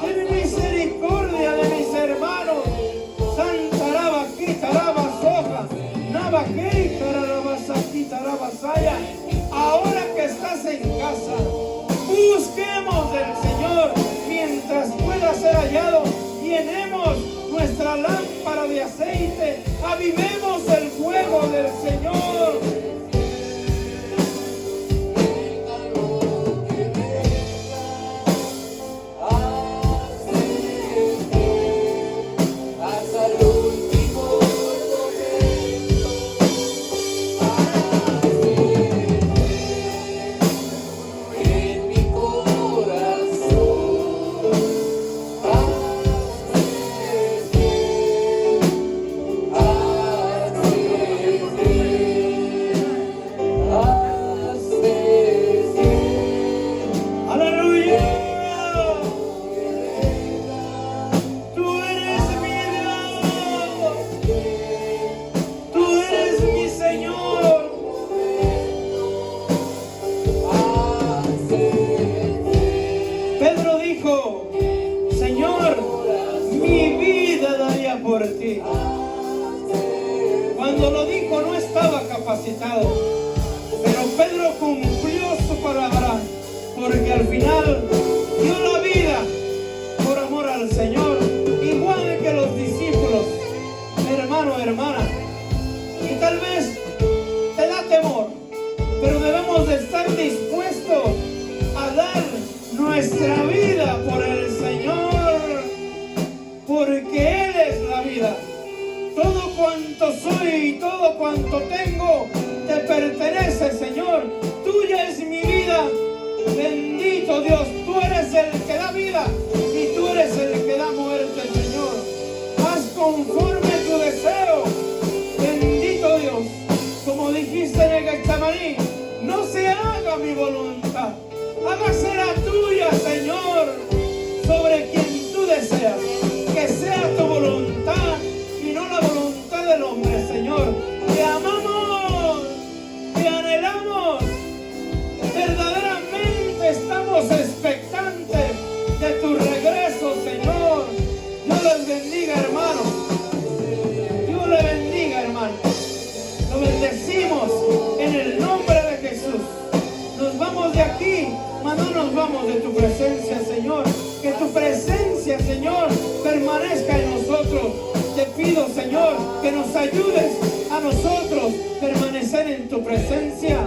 S1: Ten misericordia de mis hermanos. Santa Raba, Quitaraba, Soja, Nava, Quitaraba, Quitaraba, Saya. Ahora que estás en casa, busquemos del Señor mientras pueda ser hallado. Llenemos nuestra lámpara de aceite, avivemos el fuego del Señor. Cuando lo dijo no estaba capacitado, pero Pedro cumplió su palabra, porque al final dio la vida por amor al Señor, igual que los discípulos, hermano, hermana. Y tal vez te da temor, pero debemos de estar dispuestos a dar nuestra vida por el Señor, porque Él es la vida. Todo cuanto soy y todo cuanto tengo te pertenece, Señor. Tuya es mi vida. Bendito Dios, tú eres el que da vida y tú eres el que da muerte, Señor. Haz conforme tu deseo. Bendito Dios, como dijiste en el Getsemaní, no se haga mi voluntad, hágase la tuya, Señor, sobre quien tú deseas. Que sea tu voluntad y no la voluntad del hombre, Señor. Te amamos, te anhelamos, verdaderamente estamos expectantes de tu regreso, Señor. Dios les bendiga, hermano. Dios le bendiga, hermano. Lo bendecimos en el nombre de Jesús. Nos vamos de aquí, mas no nos vamos de tu presencia, Señor. Que tu presencia, Señor, permanezca en nosotros. Te pido, Señor, que nos ayudes a nosotros permanecer en tu presencia.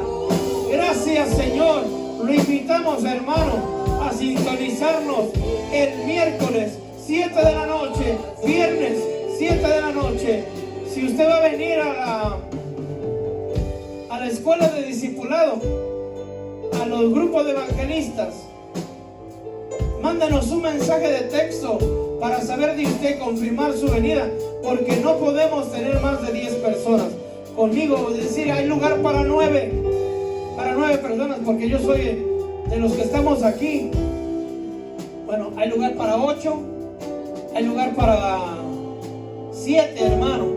S1: Gracias, Señor. Lo invitamos, hermano, a sintonizarnos el miércoles 7 de la noche, viernes 7 de la noche. Si usted va a venir a a la escuela de discipulado, a los grupos de evangelistas. Mándanos un mensaje de texto para saber de usted, confirmar su venida, porque no podemos tener más de 10 personas. Conmigo, es decir, hay lugar para 9 personas, porque yo soy de los que estamos aquí. Bueno, hay lugar para 8, hay lugar para 7, hermano,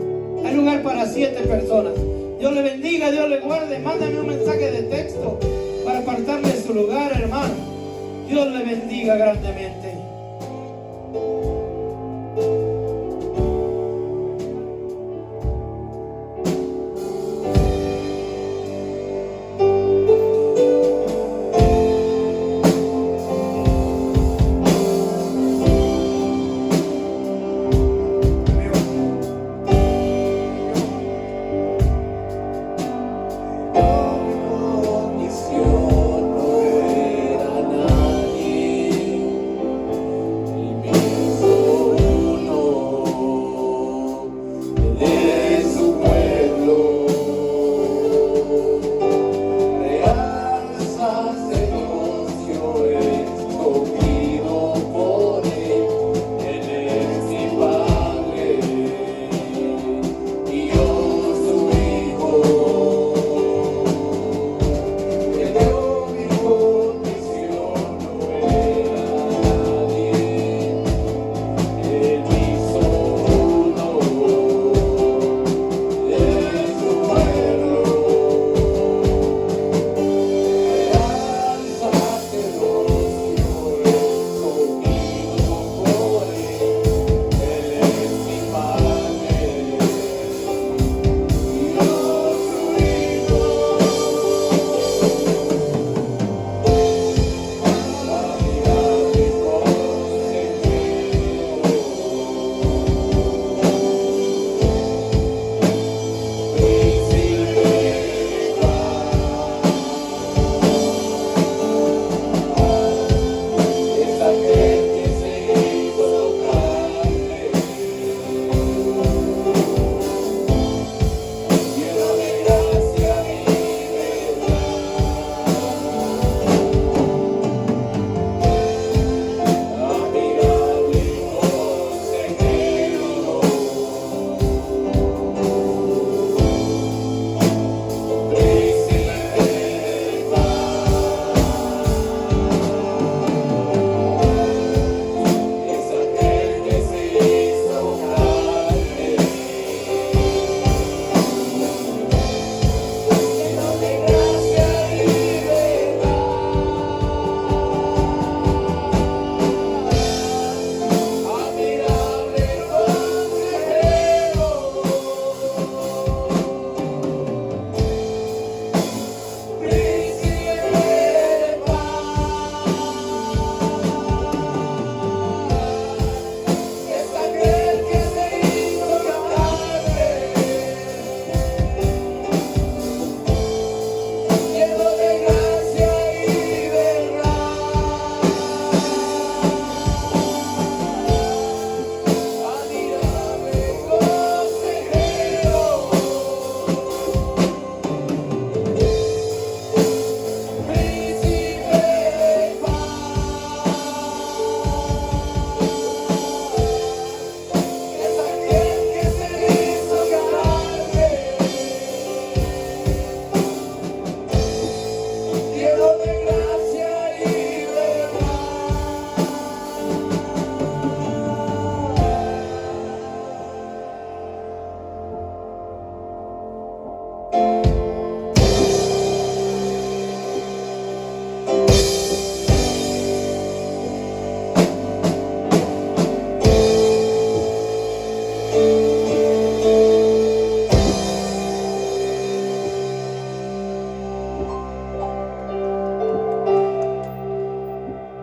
S1: hay lugar para 7 personas. Dios le bendiga, Dios le guarde. Mándame un mensaje de texto para apartarle su lugar, hermano. Dios le bendiga grandemente.